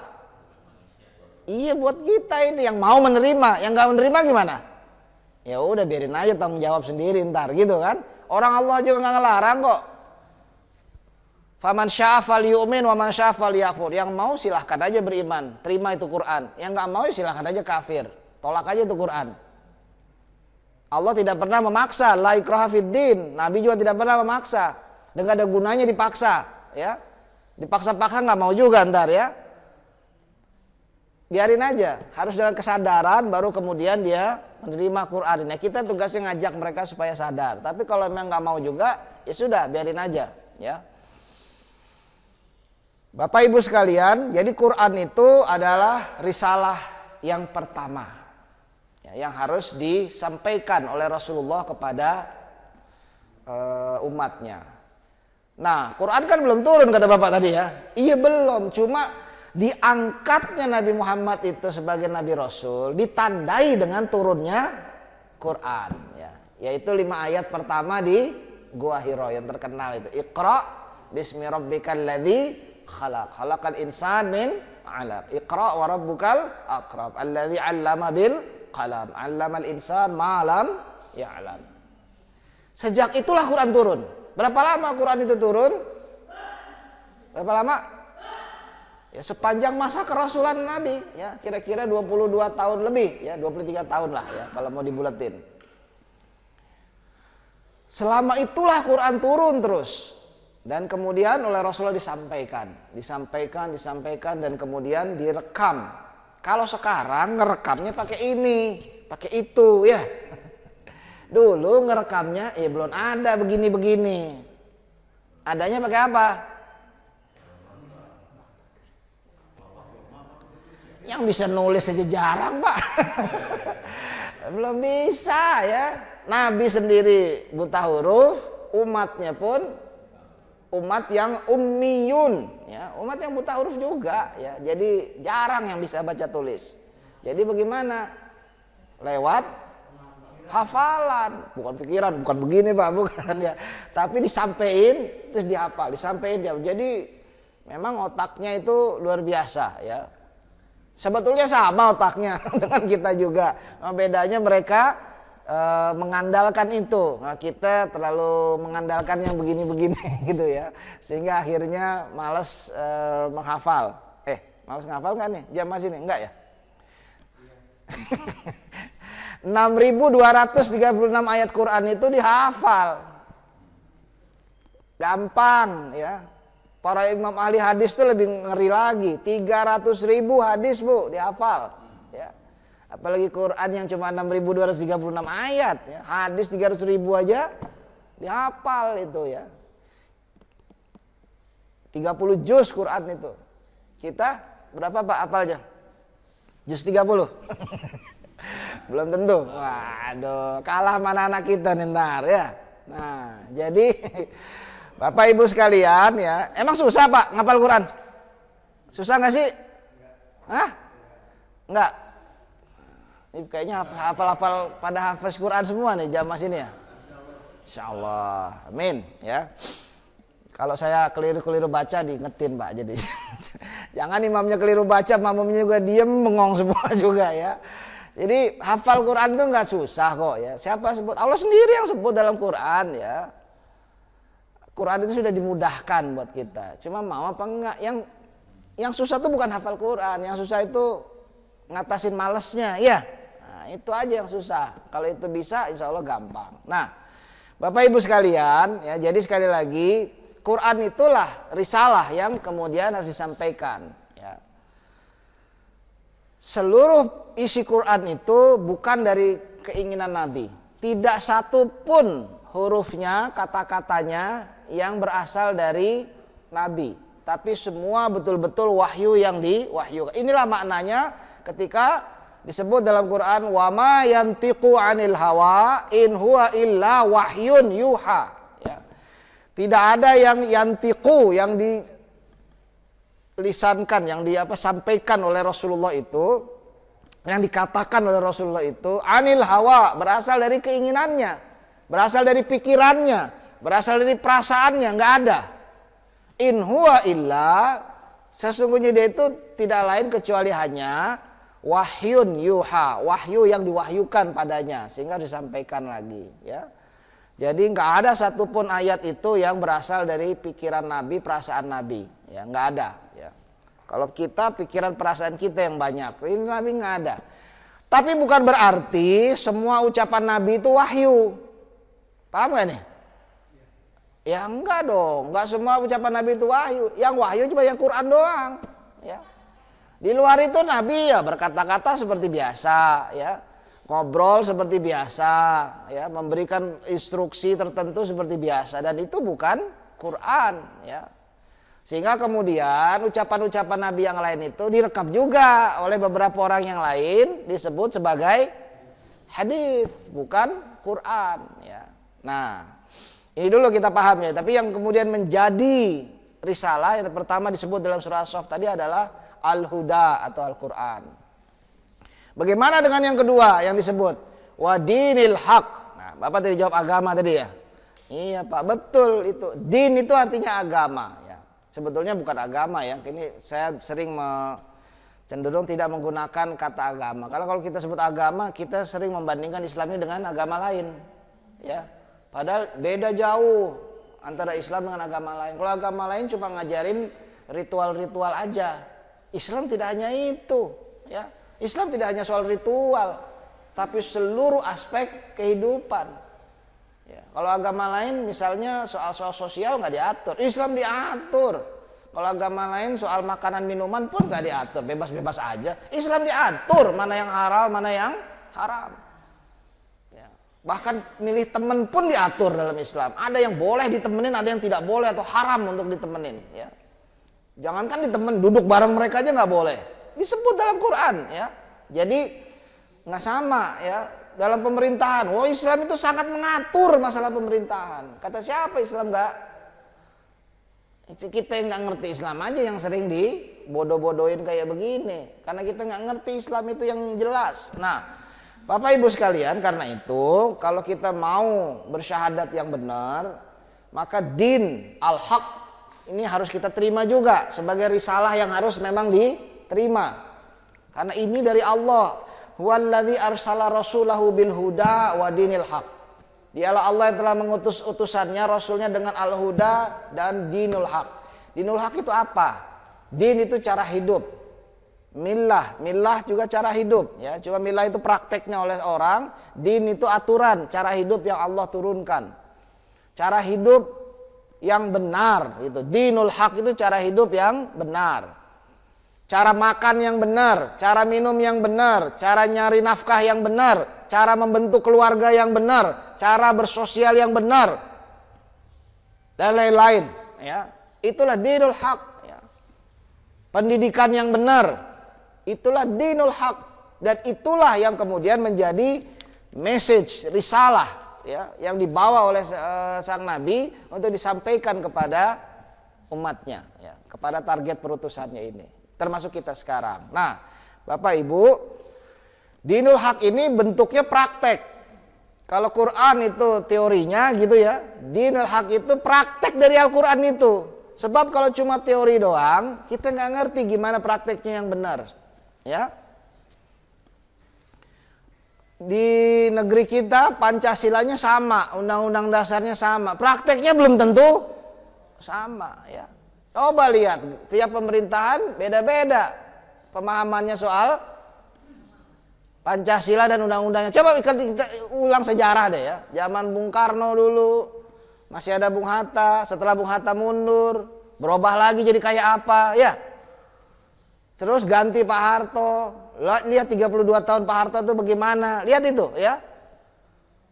Iya, buat kita ini yang mau menerima. Yang nggak menerima gimana? Ya udah biarin aja, tanggung jawab sendiri ntar, gitu kan? Orang Allah juga nggak ngelarang kok. Faman syaa'a falyu'min wa man syaa'a falyakfur. Yang mau silahkan aja beriman, terima itu Quran. Yang nggak mau silahkan aja kafir, tolak aja itu Quran. Allah tidak pernah memaksa, la ikraha fid din. Nabi juga tidak pernah memaksa. Dan nggak ada gunanya dipaksa, ya. Dipaksa-paksa nggak mau juga ntar, ya. Biarin aja, harus dengan kesadaran baru kemudian dia menerima Quran. Nah, kita tugasnya ngajak mereka supaya sadar. Tapi kalau memang nggak mau juga, ya sudah, biarin aja, ya. Bapak Ibu sekalian, jadi Quran itu adalah risalah yang pertama, ya, yang harus disampaikan oleh Rasulullah kepada umatnya. Nah, Quran kan belum turun kata Bapak tadi, ya. Iya belum, cuma diangkatnya Nabi Muhammad itu sebagai Nabi Rasul ditandai dengan turunnya Quran, ya. Yaitu 5 ayat pertama di Gua Hiro yang terkenal itu. Iqra bismi rabbikal ladzi khalaq, khalaqal insan min 'alaq. Iqra wa rabbukal akram, alladzi 'allama bil qalam, 'allamal insan ma lam ya'lam. Sejak itulah Quran turun. Berapa lama Quran itu turun? Berapa lama? Ya, sepanjang masa kerasulan Nabi, ya, kira-kira 22 tahun lebih, ya, 23 tahun lah, ya, kalau mau dibulatin. Selama itulah Quran turun terus. Dan kemudian oleh Rasulullah disampaikan dan kemudian direkam. Kalau sekarang ngerekamnya pakai ini, pakai itu, ya. Dulu ngerekamnya ya belum ada begini-begini. Adanya pakai apa? Yang bisa nulis aja jarang, Pak. Belum bisa, ya. Nabi sendiri buta huruf, umatnya pun umat yang ummiyun, ya, umat yang buta huruf juga, ya. Jadi jarang yang bisa baca tulis. Jadi bagaimana? Lewat hafalan, bukan pikiran, bukan begini Pak, bukan, ya. Tapi disampaikan terus dihafal, disampaikan dia. Jadi memang otaknya itu luar biasa, ya. Sebetulnya sama otaknya dengan kita juga. Nah, bedanya mereka mengandalkan itu. Nah, kita terlalu mengandalkan yang begini-begini gitu, ya. Sehingga akhirnya malas menghafal. Malas menghafal nggak nih? Jam masih nih? Enggak ya? 6.236 ayat Quran itu dihafal. Gampang, ya. Para imam ahli hadis itu lebih ngeri lagi. 300.000 hadis, Bu, dihafal, ya. Apalagi Quran yang cuma 6.236 ayat, ya. Hadis 300.000 aja dihafal itu, ya. 30 juz Quran itu. Kita berapa Pak hafalnya? Juz 30. Belum tentu. Waduh, kalah mana anak kita nih ntar, ya. Nah, jadi Bapak Ibu sekalian, ya, emang susah Pak ngapal Quran? Susah nggak sih? Hah? Nggak. Ini kayaknya hafal-hafal pada hafiz Quran semua nih jamaah sini, ya. Insyaallah, amin, ya. Kalau saya keliru-keliru baca diingetin Pak. Jadi jangan imamnya keliru baca, makmumnya juga diem bengong semua juga ya. Jadi hafal Quran itu nggak susah kok ya. Siapa sebut? Allah sendiri yang sebut dalam Quran ya. Quran itu sudah dimudahkan buat kita. Cuma mau apa enggak? Yang susah itu bukan hafal Quran, yang susah itu ngatasin malesnya ya. Nah, itu aja yang susah. Kalau itu bisa, insya Allah gampang. Nah, Bapak Ibu sekalian, ya, jadi sekali lagi Quran itulah risalah yang kemudian harus disampaikan. Ya. Seluruh isi Quran itu bukan dari keinginan Nabi. Tidak satu pun hurufnya, kata-katanya yang berasal dari Nabi. Tapi semua betul-betul wahyu yang diwahyukan. Inilah maknanya ketika disebut dalam Quran, wa ma yantiqu 'anil hawa in huwa illa wahyun yuha. Ya. Tidak ada yang yantiqu, yang dilisankan, yang sampaikan oleh Rasulullah itu, yang dikatakan oleh Rasulullah itu 'anil hawa, berasal dari keinginannya, berasal dari pikirannya, berasal dari perasaannya, enggak ada. In huwa illa, sesungguhnya dia itu tidak lain kecuali hanya wahyun yuha, wahyu yang diwahyukan padanya, sehingga disampaikan lagi ya. Jadi nggak ada satupun ayat itu yang berasal dari pikiran Nabi, perasaan Nabi ya, nggak ada ya. Kalau kita pikiran perasaan kita yang banyak, ini Nabi nggak ada. Tapi bukan berarti semua ucapan Nabi itu wahyu, paham nggak nih? Ya enggak dong, enggak semua ucapan Nabi itu wahyu. Yang wahyu cuma yang Quran doang ya. Di luar itu Nabi ya berkata-kata seperti biasa ya, ngobrol seperti biasa ya, memberikan instruksi tertentu seperti biasa, dan itu bukan Quran ya. Sehingga kemudian ucapan-ucapan Nabi yang lain itu direkam juga oleh beberapa orang yang lain, disebut sebagai hadis, bukan Quran ya. Nah, ini dulu kita paham ya. Tapi yang kemudian menjadi risalah yang pertama disebut dalam surah As-Saff tadi adalah Al-Huda atau Al-Quran. Bagaimana dengan yang kedua yang disebut Wadinil Haq? Nah, Bapak tadi jawab agama tadi ya. Iya Pak, betul itu. Din itu artinya agama ya. Sebetulnya bukan agama ya. Ini saya sering cenderung tidak menggunakan kata agama. Karena kalau kita sebut agama, kita sering membandingkan Islam ini dengan agama lain ya. Padahal beda jauh antara Islam dengan agama lain. Kalau agama lain cuma ngajarin ritual-ritual aja. Islam tidak hanya itu, ya. Islam tidak hanya soal ritual, tapi seluruh aspek kehidupan. Ya. Kalau agama lain, misalnya soal sosial nggak diatur, Islam diatur. Kalau agama lain soal makanan minuman pun nggak diatur, bebas-bebas aja. Islam diatur mana yang halal, mana yang haram. Bahkan milih teman pun diatur dalam Islam. Ada yang boleh ditemenin, ada yang tidak boleh atau haram untuk ditemenin. Ya. Jangankan ditemen, duduk bareng mereka aja nggak boleh. Disebut dalam Quran. Ya. Jadi nggak sama ya dalam pemerintahan. Oh, Islam itu sangat mengatur masalah pemerintahan. Kata siapa Islam nggak? Kita yang nggak ngerti Islam aja yang sering dibodoh-bodohin kayak begini. Karena kita nggak ngerti Islam itu yang jelas. Nah, Bapak Ibu sekalian, karena itu kalau kita mau bersyahadat yang benar, maka din al-haq ini harus kita terima juga sebagai risalah yang harus memang diterima. Karena ini dari Allah. Huwallazi arsala rasulahu bil huda wa dinil haq. Dialah Allah yang telah mengutus utusannya, rasulnya dengan al-huda dan dinul haq. Dinul haq itu apa? Din itu cara hidup. Millah juga cara hidup ya. Cuma millah itu prakteknya oleh orang, din itu aturan, cara hidup yang Allah turunkan. Cara hidup yang benar itu. Dinul haq itu cara hidup yang benar. Cara makan yang benar, cara minum yang benar, cara nyari nafkah yang benar, cara membentuk keluarga yang benar, cara bersosial yang benar, dan lain-lain ya. Itulah dinul haq ya. Pendidikan yang benar, itulah dinul haq, dan itulah yang kemudian menjadi message, risalah ya, yang dibawa oleh sang Nabi untuk disampaikan kepada umatnya ya, kepada target perutusannya ini, termasuk kita sekarang. Nah, Bapak Ibu, dinul haq ini bentuknya praktek. Kalau Quran itu teorinya gitu ya, dinul haq itu praktek dari Al-Quran itu. Sebab kalau cuma teori doang, kita nggak ngerti gimana prakteknya yang benar. Ya. Di negeri kita Pancasilanya sama, undang-undang dasarnya sama, prakteknya belum tentu sama. Ya. Coba lihat, tiap pemerintahan beda-beda pemahamannya soal Pancasila dan undang-undangnya. Coba kita ulang sejarah deh ya. Zaman Bung Karno dulu, masih ada Bung Hatta. Setelah Bung Hatta mundur, berubah lagi jadi kayak apa ya. Terus ganti Pak Harto. Lihat 32 tahun Pak Harto itu bagaimana. Lihat itu ya.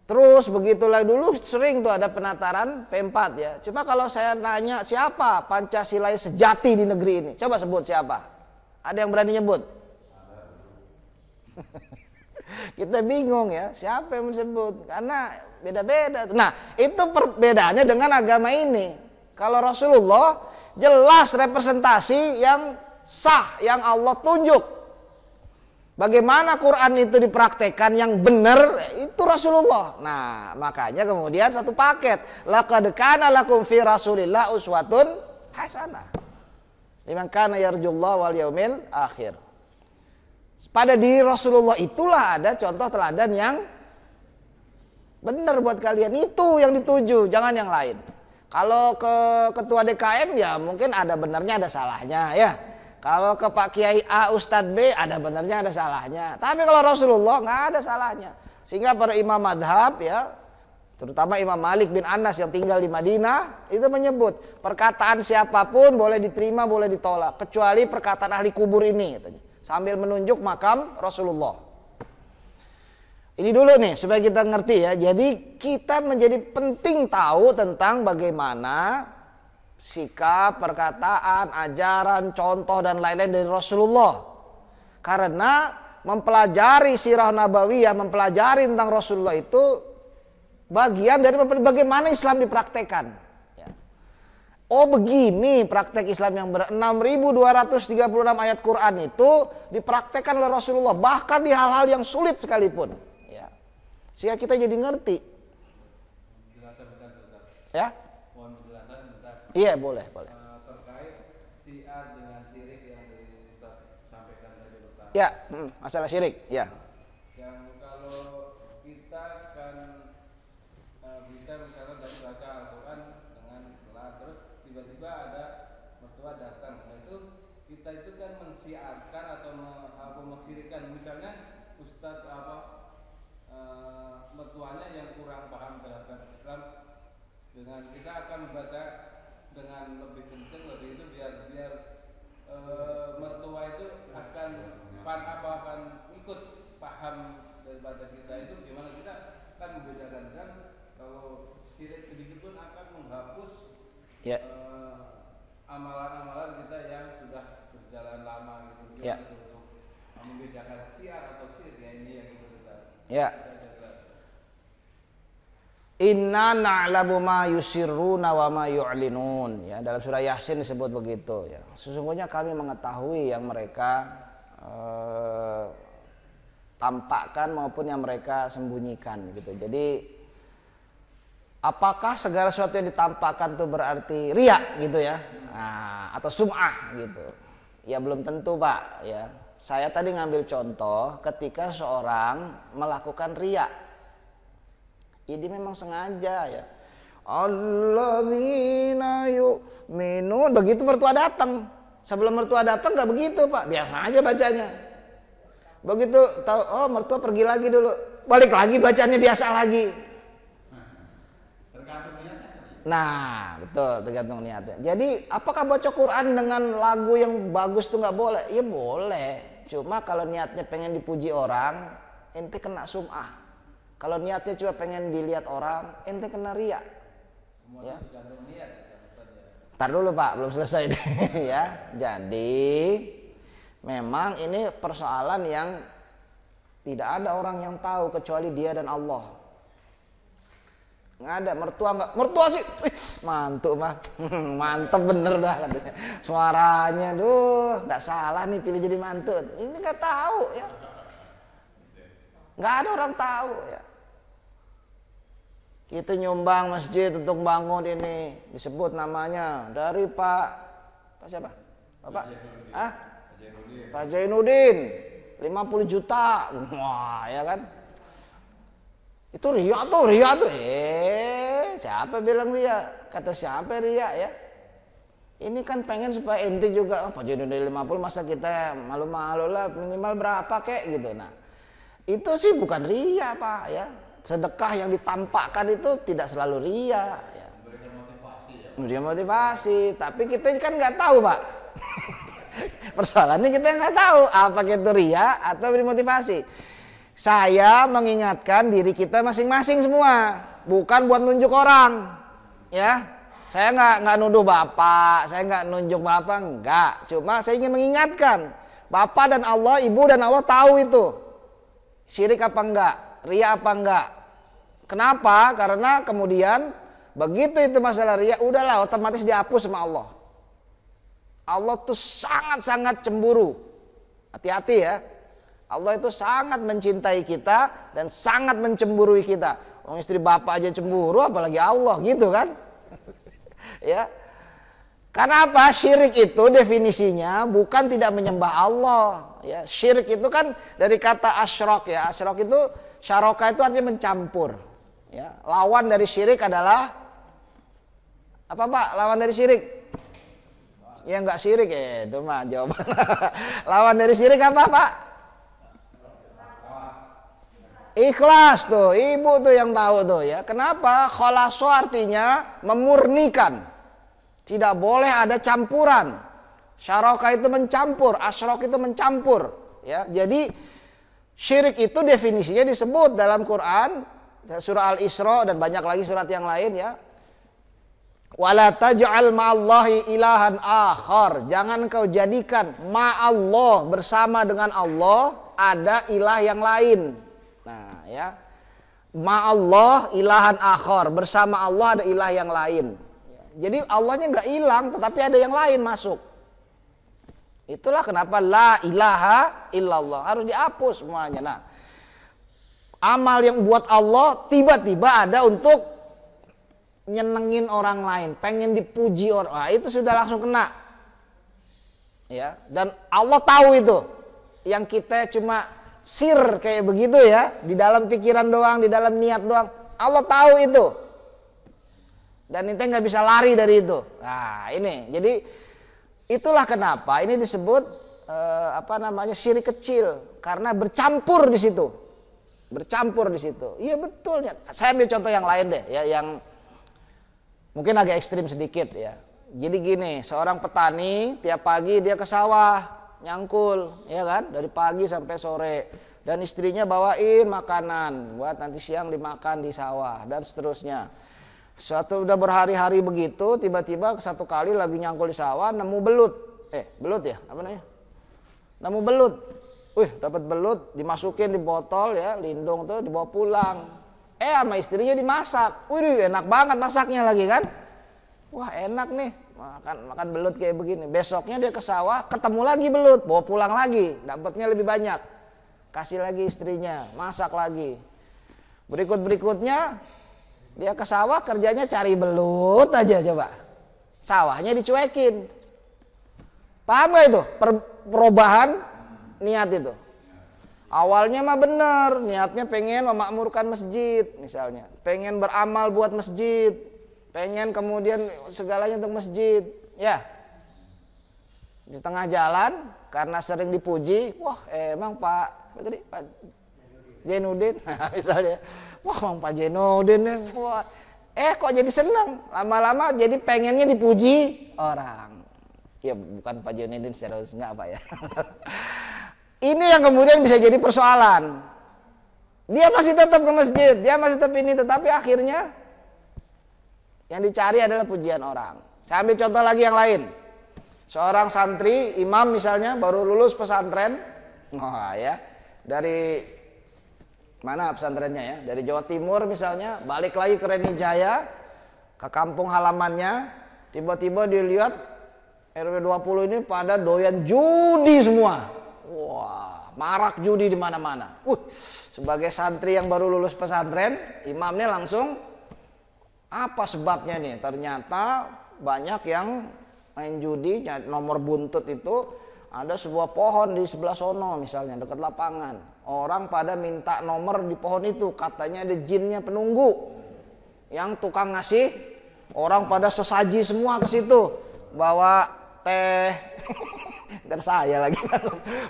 Terus begitulah dulu sering tuh ada penataran P4 ya. Cuma kalau saya nanya siapa Pancasila sejati di negeri ini, coba sebut siapa. Ada yang berani nyebut? Kita bingung ya, siapa yang disebut? Karena beda-beda. Nah, itu perbedaannya dengan agama ini. Kalau Rasulullah jelas representasi yang sah, yang Allah tunjuk. Bagaimana Quran itu dipraktekkan yang benar, itu Rasulullah. Nah, makanya kemudian satu paket. Laqad kana lakum fi Rasulillah uswatun hasanah. Liman kana yarjullaha wal yaumil akhir. Pada diri Rasulullah itulah ada contoh teladan yang benar buat kalian. Itu yang dituju, jangan yang lain. Kalau ke ketua DKM ya mungkin ada benarnya ada salahnya ya. Kalau ke Pak Kiai A, Ustadz B ada benarnya ada salahnya. Tapi kalau Rasulullah nggak ada salahnya. Sehingga para imam madhab ya, terutama Imam Malik bin Anas yang tinggal di Madinah itu menyebut perkataan siapapun boleh diterima boleh ditolak kecuali perkataan ahli kubur ini katanya. Sambil menunjuk makam Rasulullah. Ini dulu nih supaya kita ngerti ya. Jadi kita menjadi penting tahu tentang bagaimana sikap, perkataan, ajaran, contoh dan lain-lain dari Rasulullah. Karena mempelajari sirah nabawiyah, mempelajari tentang Rasulullah itu bagian dari bagaimana Islam dipraktekkan. Oh begini praktek Islam yang 6.236 ayat Quran itu dipraktekkan oleh Rasulullah bahkan di hal-hal yang sulit sekalipun ya. Sehingga kita jadi ngerti ya. Iya boleh. Terkait syiar dengan syirik yang disampaikan tadi pertama. Ya, masalah syirik ya. Yang kalau kita kan bisa misalnya dari baca Al-Quran dengan pelan terus tiba-tiba ada mertua datang, nah itu kita itu kan mensiarkan atau mensyirikan misalnya ustadz mertuanya yang kurang paham terhadap Islam dengan kita akan membaca dengan lebih kenceng lebih itu biar mertua itu akan ikut paham daripada kita itu gimana kita kan membedakan kan kalau syirik sedikit pun akan menghapus Ya. Amalan-amalan kita yang sudah berjalan lama gitu Ya. untuk membedakan syiar atau syirik ya ini yang itu kita. Ya. Inna na'lamu ma yusirruna wa ma yu'linun ya, dalam surah Yasin disebut begitu ya. Sesungguhnya kami mengetahui yang mereka tampakkan maupun yang mereka sembunyikan gitu. Jadi apakah segala sesuatu yang ditampakkan itu berarti riya gitu ya, atau sum'ah gitu? Ya belum tentu Pak ya. Saya tadi ngambil contoh ketika seorang melakukan riya. Ini memang sengaja ya. Alladzina yu'minun, begitu mertua datang. Sebelum mertua datang nggak begitu Pak, biasa aja bacanya. Begitu tahu, oh mertua pergi lagi dulu, balik lagi bacanya biasa lagi. Nah, betul tergantung niatnya. Jadi, apakah baca Quran dengan lagu yang bagus itu nggak boleh? Ya boleh. Cuma kalau niatnya pengen dipuji orang, ente kena sum'ah. Kalau niatnya cuma pengen dilihat orang, ente kena riya. Ya. Ntar dulu Pak, belum selesai ya. Jadi, memang ini persoalan yang tidak ada orang yang tahu kecuali dia dan Allah. Nggak ada, mertua sih mantuk mah mantep bener dah katanya. Suaranya nggak salah nih pilih jadi mantu. Ini nggak tahu ya, nggak ada orang tahu ya. Kita nyumbang masjid untuk bangun ini, disebut namanya dari Pak siapa? Bapak? Pak Jainuddin, 50 juta. Wah, ya kan? Itu ria tuh. Siapa bilang ria? Kata siapa ria ya? Ini kan pengen supaya ente juga, Pak Jainuddin 50, masa kita malu-malu lah, minimal berapa kek gitu. Nah, itu sih bukan ria Pak ya. Sedekah yang ditampakkan itu tidak selalu ria ya. Memberikan motivasi, tapi kita kan nggak tahu Pak. Persoalannya kita nggak tahu apakah itu ria atau beri motivasi. Saya mengingatkan diri kita masing-masing semua, bukan buat nunjuk orang, ya. Saya nggak nuduh bapak, saya nggak nunjuk bapak, enggak. Cuma saya ingin mengingatkan, bapak dan Allah, ibu dan Allah tahu itu syirik apa enggak, ria apa enggak. Kenapa? Karena kemudian begitu itu masalah ria, udahlah otomatis dihapus sama Allah. Allah tuh sangat-sangat cemburu. Hati-hati ya. Allah itu sangat mencintai kita dan sangat mencemburui kita. Orang istri bapak aja cemburu, apalagi Allah gitu kan? Ya. Karena apa? Syirik itu definisinya bukan tidak menyembah Allah. Ya, syirik itu kan dari kata asyrok ya. Asyrok itu, syaraka itu artinya mencampur. Ya, lawan dari syirik adalah apa Pak? Lawan dari syirik? Ya enggak syirik ya, itu mah jawaban. Lawan dari syirik apa Pak? Ikhlas tuh, ibu tuh yang tahu tuh ya. Kenapa? Khalaso artinya memurnikan. Tidak boleh ada campuran. Syaraka itu mencampur, asyrok itu mencampur. Ya, jadi syirik itu definisinya disebut dalam Quran, surah Al-Isra dan banyak lagi surat yang lain ya. Wala taj'al ma'allahi ilahan akhar. Jangan kau jadikan ma'allah, bersama dengan Allah ada ilah yang lain. Nah ya, ma'allah ilahan akhar, bersama Allah ada ilah yang lain. Jadi Allahnya nggak hilang, tetapi ada yang lain masuk. Itulah kenapa la ilaha illallah harus dihapus semuanya. Nah, amal yang buat Allah tiba-tiba ada untuk nyenengin orang lain, pengen dipuji orang, nah, itu sudah langsung kena. Ya, dan Allah tahu itu. Yang kita cuma sir kayak begitu ya, di dalam pikiran doang, di dalam niat doang. Allah tahu itu. Dan kita nggak bisa lari dari itu. Nah, ini. Jadi itulah kenapa ini disebut syirik kecil, karena bercampur di situ. Bercampur di situ. Iya betul ya. Saya ambil contoh yang lain deh ya, yang mungkin agak ekstrim sedikit ya. Jadi gini, seorang petani tiap pagi dia ke sawah nyangkul, ya kan, dari pagi sampai sore, dan istrinya bawain makanan buat nanti siang dimakan di sawah dan seterusnya. Suatu udah berhari-hari begitu, tiba-tiba satu kali lagi nyangkul di sawah nemu belut. Belut ya, apa namanya? Nemu belut. Dapat belut, dimasukin di botol ya, lindung tuh, dibawa pulang. Sama istrinya dimasak. Enak banget masaknya lagi kan? Wah, enak nih. Makan belut kayak begini. Besoknya dia ke sawah, ketemu lagi belut, bawa pulang lagi, dapatnya lebih banyak. Kasih lagi istrinya, masak lagi. Berikutnya dia ke sawah, kerjanya cari belut aja coba. Sawahnya dicuekin. Paham gak itu? Perubahan niat itu. Awalnya mah bener, niatnya pengen memakmurkan masjid misalnya, pengen beramal buat masjid, pengen kemudian segalanya untuk masjid, ya. Di tengah jalan karena sering dipuji, wah emang Pak Jainuddin misalnya, wah emang Pak Jainuddin ya, wah, kok jadi senang, lama-lama jadi pengennya dipuji orang. Ya bukan Pak Jainuddin secara khusus, enggak Pak ya. Ini yang kemudian bisa jadi persoalan. Dia masih tetap ke masjid, dia masih tetap ini, tetapi akhirnya yang dicari adalah pujian orang. Saya ambil contoh lagi yang lain. Seorang santri, imam misalnya, baru lulus pesantren. Ya, dari mana pesantrennya ya? Dari Jawa Timur misalnya, balik lagi ke Renijaya, ke kampung halamannya. Tiba-tiba dilihat RW 20 ini pada doyan judi semua. Wah, marak judi di mana-mana. Sebagai santri yang baru lulus pesantren, imamnya langsung Apa sebabnya nih? Ternyata banyak yang main judi, nomor buntut itu ada sebuah pohon di sebelah sono misalnya dekat lapangan. Orang pada minta nomor di pohon itu, katanya ada jinnya penunggu yang tukang ngasih. Orang pada sesaji semua ke situ, bawa teh, dan saya lagi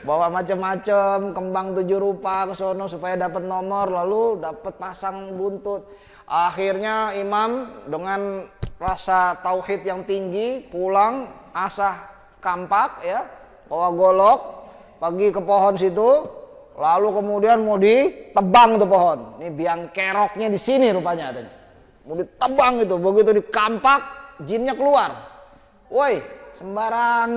bawa macam-macam kembang 7 rupa ke sono supaya dapat nomor, lalu dapat pasang buntut. Akhirnya imam dengan rasa tauhid yang tinggi pulang asah kampak ya, bawa golok, pergi ke pohon situ, lalu kemudian mau ditebang tuh pohon. Ini biang keroknya di sini rupanya katanya. Mau ditebang itu, begitu dikampak jinnya keluar. Woi, sembarangan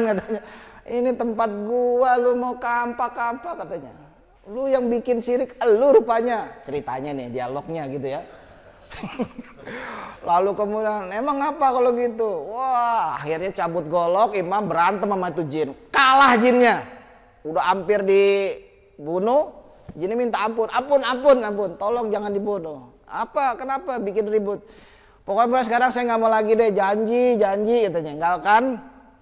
katanya. Ini tempat gua, lu mau kampak-kampak katanya. Lu yang bikin syirik, lu rupanya. Ceritanya nih, dialognya gitu ya. Lalu kemudian, emang apa kalau gitu? Wah, akhirnya cabut golok, imam berantem sama itu jin. Kalah jinnya. Udah hampir dibunuh, jinnya minta ampun. Ampun, tolong jangan dibunuh. Apa, kenapa bikin ribut? Pokoknya sekarang saya nggak mau lagi deh, janji katanya. Enggak kan?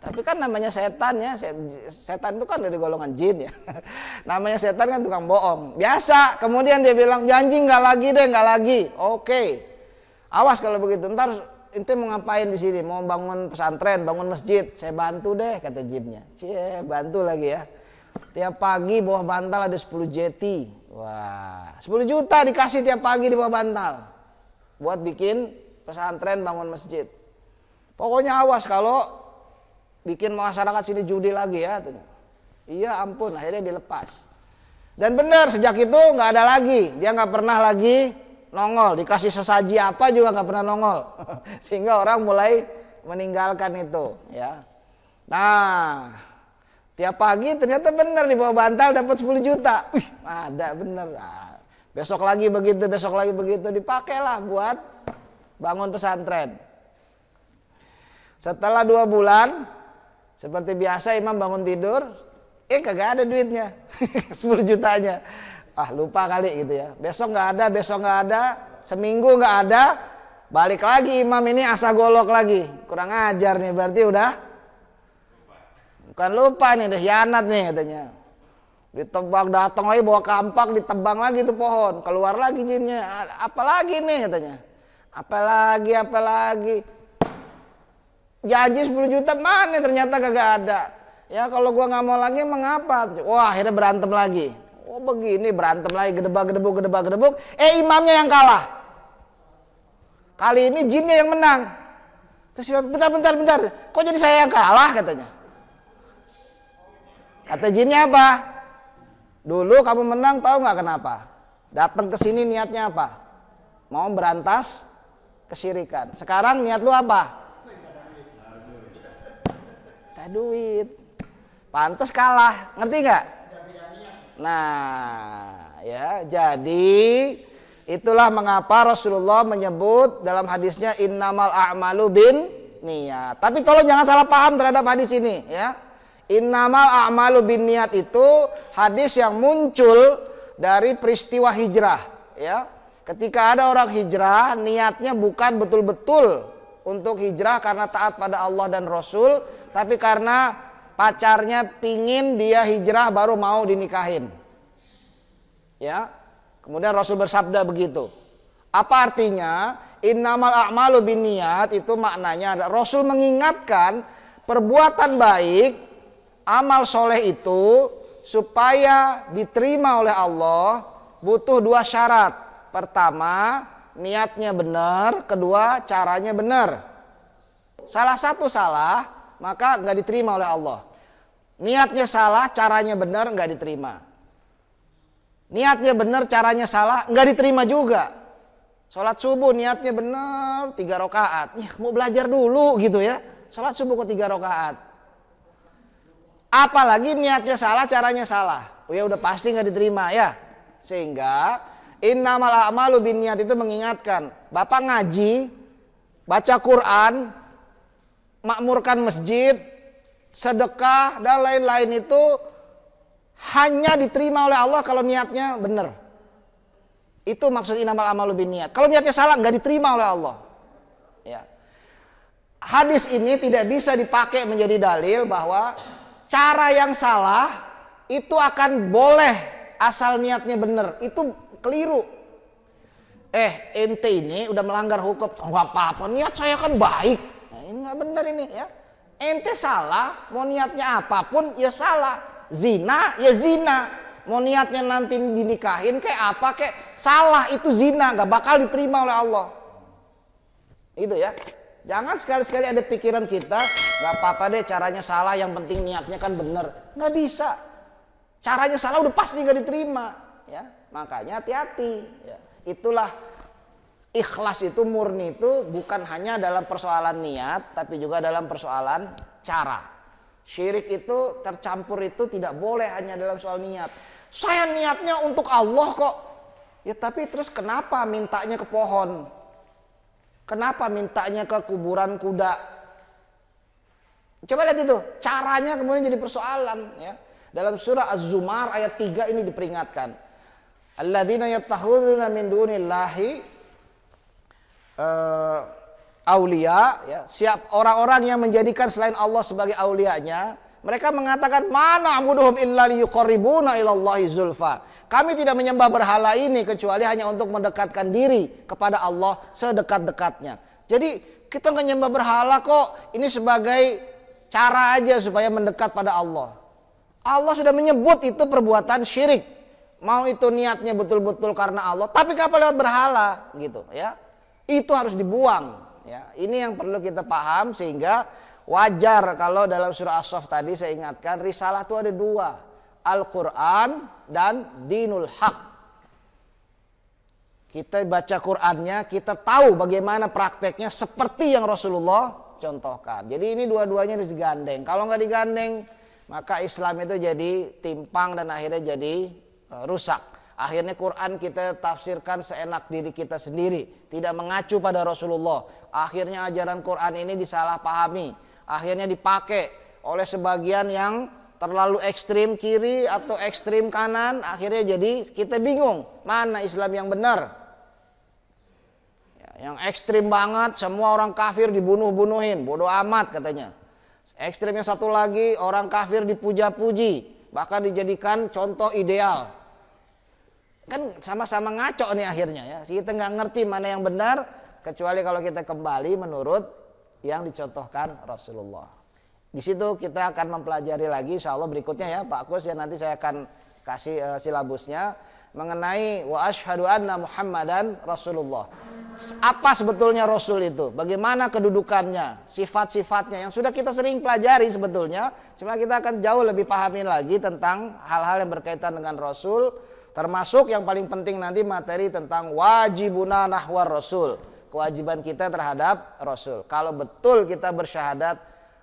Tapi kan namanya setan ya, setan itu kan dari golongan jin ya. Namanya setan kan tukang bohong. Biasa. Kemudian dia bilang janji nggak lagi. Oke. Awas kalau begitu. Ntar ente mau ngapain di sini? Mau bangun pesantren, bangun masjid? Saya bantu deh kata jinnya. Cie, bantu lagi ya. Tiap pagi bawah bantal ada 10 jeti. Wah, 10 juta dikasih tiap pagi di bawah bantal buat bikin pesantren, bangun masjid. Pokoknya awas kalau bikin masyarakat sini judi lagi ya. Iya ampun, akhirnya dilepas. Dan benar sejak itu nggak ada lagi, dia nggak pernah lagi nongol. Dikasih sesaji apa juga nggak pernah nongol. Sehingga orang mulai meninggalkan itu ya. Nah, tiap pagi ternyata benar di bawah bantal dapat 10 juta. Wih, ada bener. Nah, besok lagi begitu, dipakailah buat bangun pesantren. Setelah 2 bulan, seperti biasa imam bangun tidur, kagak ada duitnya. 10 jutanya. Ah, lupa kali gitu ya. Besok nggak ada, seminggu nggak ada, balik lagi imam ini asah golok lagi. Kurang ajar nih, berarti udah bukan lupa nih, udah hianat nih katanya. Ditebang, datang lagi bawa kampak, ditebang lagi tuh pohon, keluar lagi jinnya. Apalagi nih katanya. Apalagi. Janji 10 juta mana ternyata kagak ada. Ya kalau gua nggak mau lagi mengapa? Wah, akhirnya berantem lagi. Oh begini, berantem lagi, gedebak-gedebuk. Imamnya yang kalah. Kali ini jinnya yang menang. Terus bentar. Kok jadi saya yang kalah katanya? Kata jinnya apa? Dulu kamu menang, tahu nggak kenapa? Datang ke sini niatnya apa? Mau berantas kesyirikan. Sekarang niat lu apa? Tak duit. Pantes kalah, ngerti nggak? Nah, ya jadi itulah mengapa Rasulullah menyebut dalam hadisnya innamal a'malu bin niat. Tapi tolong jangan salah paham terhadap hadis ini, ya. Innamal a'malu bin niat itu hadis yang muncul dari peristiwa hijrah, ya. Ketika ada orang hijrah, niatnya bukan betul-betul untuk hijrah karena taat pada Allah dan Rasul, tapi karena pacarnya pingin dia hijrah baru mau dinikahin. Ya. Kemudian Rasul bersabda begitu. Apa artinya? Innamal a'malu bin niat itu maknanya ada Rasul mengingatkan perbuatan baik, amal soleh itu supaya diterima oleh Allah butuh 2 syarat. Pertama, niatnya benar. Kedua, caranya benar. Salah satu salah, maka nggak diterima oleh Allah. Niatnya salah, caranya benar, nggak diterima. Niatnya benar, caranya salah, nggak diterima juga. Sholat subuh niatnya benar 3 rakaat. Ya, mau belajar dulu gitu ya. Sholat subuh kok 3 rakaat. Apalagi niatnya salah, caranya salah. Oh ya udah pasti nggak diterima ya. Sehingga innamal a'malu binniyat itu mengingatkan, Bapak ngaji, baca Quran, makmurkan masjid, sedekah dan lain-lain itu hanya diterima oleh Allah kalau niatnya benar. Itu maksud innamal a'malu binniyat. Kalau niatnya salah nggak diterima oleh Allah. Ya. Hadis ini tidak bisa dipakai menjadi dalil bahwa cara yang salah itu akan boleh asal niatnya benar. Itu keliru. Ente ini udah melanggar hukum. Nggak apa-apa, niat saya kan baik. Nah, ini nggak benar ini ya. Ente salah, mau niatnya apapun ya salah. Zina ya zina. Mau niatnya nanti dinikahin kayak apa kayak salah, itu zina, nggak bakal diterima oleh Allah. Itu ya. Jangan sekali-sekali ada pikiran kita, nggak apa-apa deh caranya salah, yang penting niatnya kan bener. Nggak bisa. Caranya salah udah pasti nggak diterima. Ya, makanya hati-hati. Ya. Itulah ikhlas itu, murni itu bukan hanya dalam persoalan niat, tapi juga dalam persoalan cara. Syirik itu tercampur itu tidak boleh hanya dalam soal niat. Saya niatnya untuk Allah kok. Ya tapi terus kenapa mintanya ke pohon? Kenapa mintanya ke kuburan kuda? Coba lihat itu. Caranya kemudian jadi persoalan. Ya. Dalam surah Az-Zumar ayat 3 ini diperingatkan. Alladzina yattakhuduna min dunillahi aulia. Ya. Siap orang-orang yang menjadikan selain Allah sebagai aulianya. Mereka mengatakan mana abuduhum illa liyuqarribuna ilallahi zulfa. Kami tidak menyembah berhala ini kecuali hanya untuk mendekatkan diri kepada Allah sedekat-dekatnya. Jadi kita nggak nyembah berhala kok. Ini sebagai cara aja supaya mendekat pada Allah. Allah sudah menyebut itu perbuatan syirik. Mau itu niatnya betul-betul karena Allah, tapi kenapa lewat berhala gitu ya. Itu harus dibuang ya. Ini yang perlu kita paham sehingga wajar kalau dalam surah As-Saff tadi saya ingatkan risalah itu ada dua, Al-Quran dan Dinul Haq. Kita baca Qurannya, kita tahu bagaimana prakteknya seperti yang Rasulullah contohkan. Jadi ini dua-duanya harus digandeng. Kalau nggak digandeng, maka Islam itu jadi timpang dan akhirnya jadi rusak. Akhirnya Quran kita tafsirkan seenak diri kita sendiri, tidak mengacu pada Rasulullah. Akhirnya ajaran Quran ini disalahpahami. Akhirnya dipakai oleh sebagian yang terlalu ekstrim kiri atau ekstrim kanan. Akhirnya jadi kita bingung mana Islam yang benar. Ya, yang ekstrim banget semua orang kafir dibunuh-bunuhin, bodoh amat katanya. Ekstrim yang satu lagi orang kafir dipuja-puji, bahkan dijadikan contoh ideal. Kan sama-sama ngaco nih akhirnya ya. Kita nggak ngerti mana yang benar kecuali kalau kita kembali menurut yang dicontohkan Rasulullah. Di situ kita akan mempelajari lagi insya Allah berikutnya ya Pak Kus ya, nanti saya akan kasih silabusnya mengenai wa asyhadu anna Muhammadan Rasulullah. Apa sebetulnya Rasul itu? Bagaimana kedudukannya, sifat-sifatnya yang sudah kita sering pelajari sebetulnya. Cuma kita akan jauh lebih pahami lagi tentang hal-hal yang berkaitan dengan Rasul. Termasuk yang paling penting nanti materi tentang wajibuna nahwar Rasul. Kewajiban kita terhadap Rasul. Kalau betul kita bersyahadat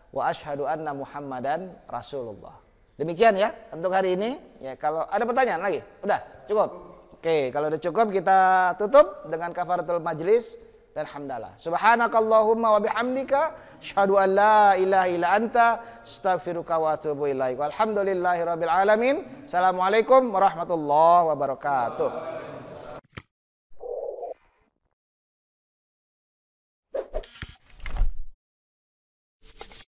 wa asyhadu anna Muhammadan Rasulullah. Demikian ya untuk hari ini. Ya, kalau ada pertanyaan lagi, udah cukup. Oke, kalau udah cukup kita tutup dengan kafaratul majlis dan hamdalah. Subhanakallahumma wa bihamdika asyhadu an la ilaha illa anta astaghfiruka wa atubu ilaik. Walhamdulillahirabbil alamin. Assalamualaikum warahmatullahi wabarakatuh.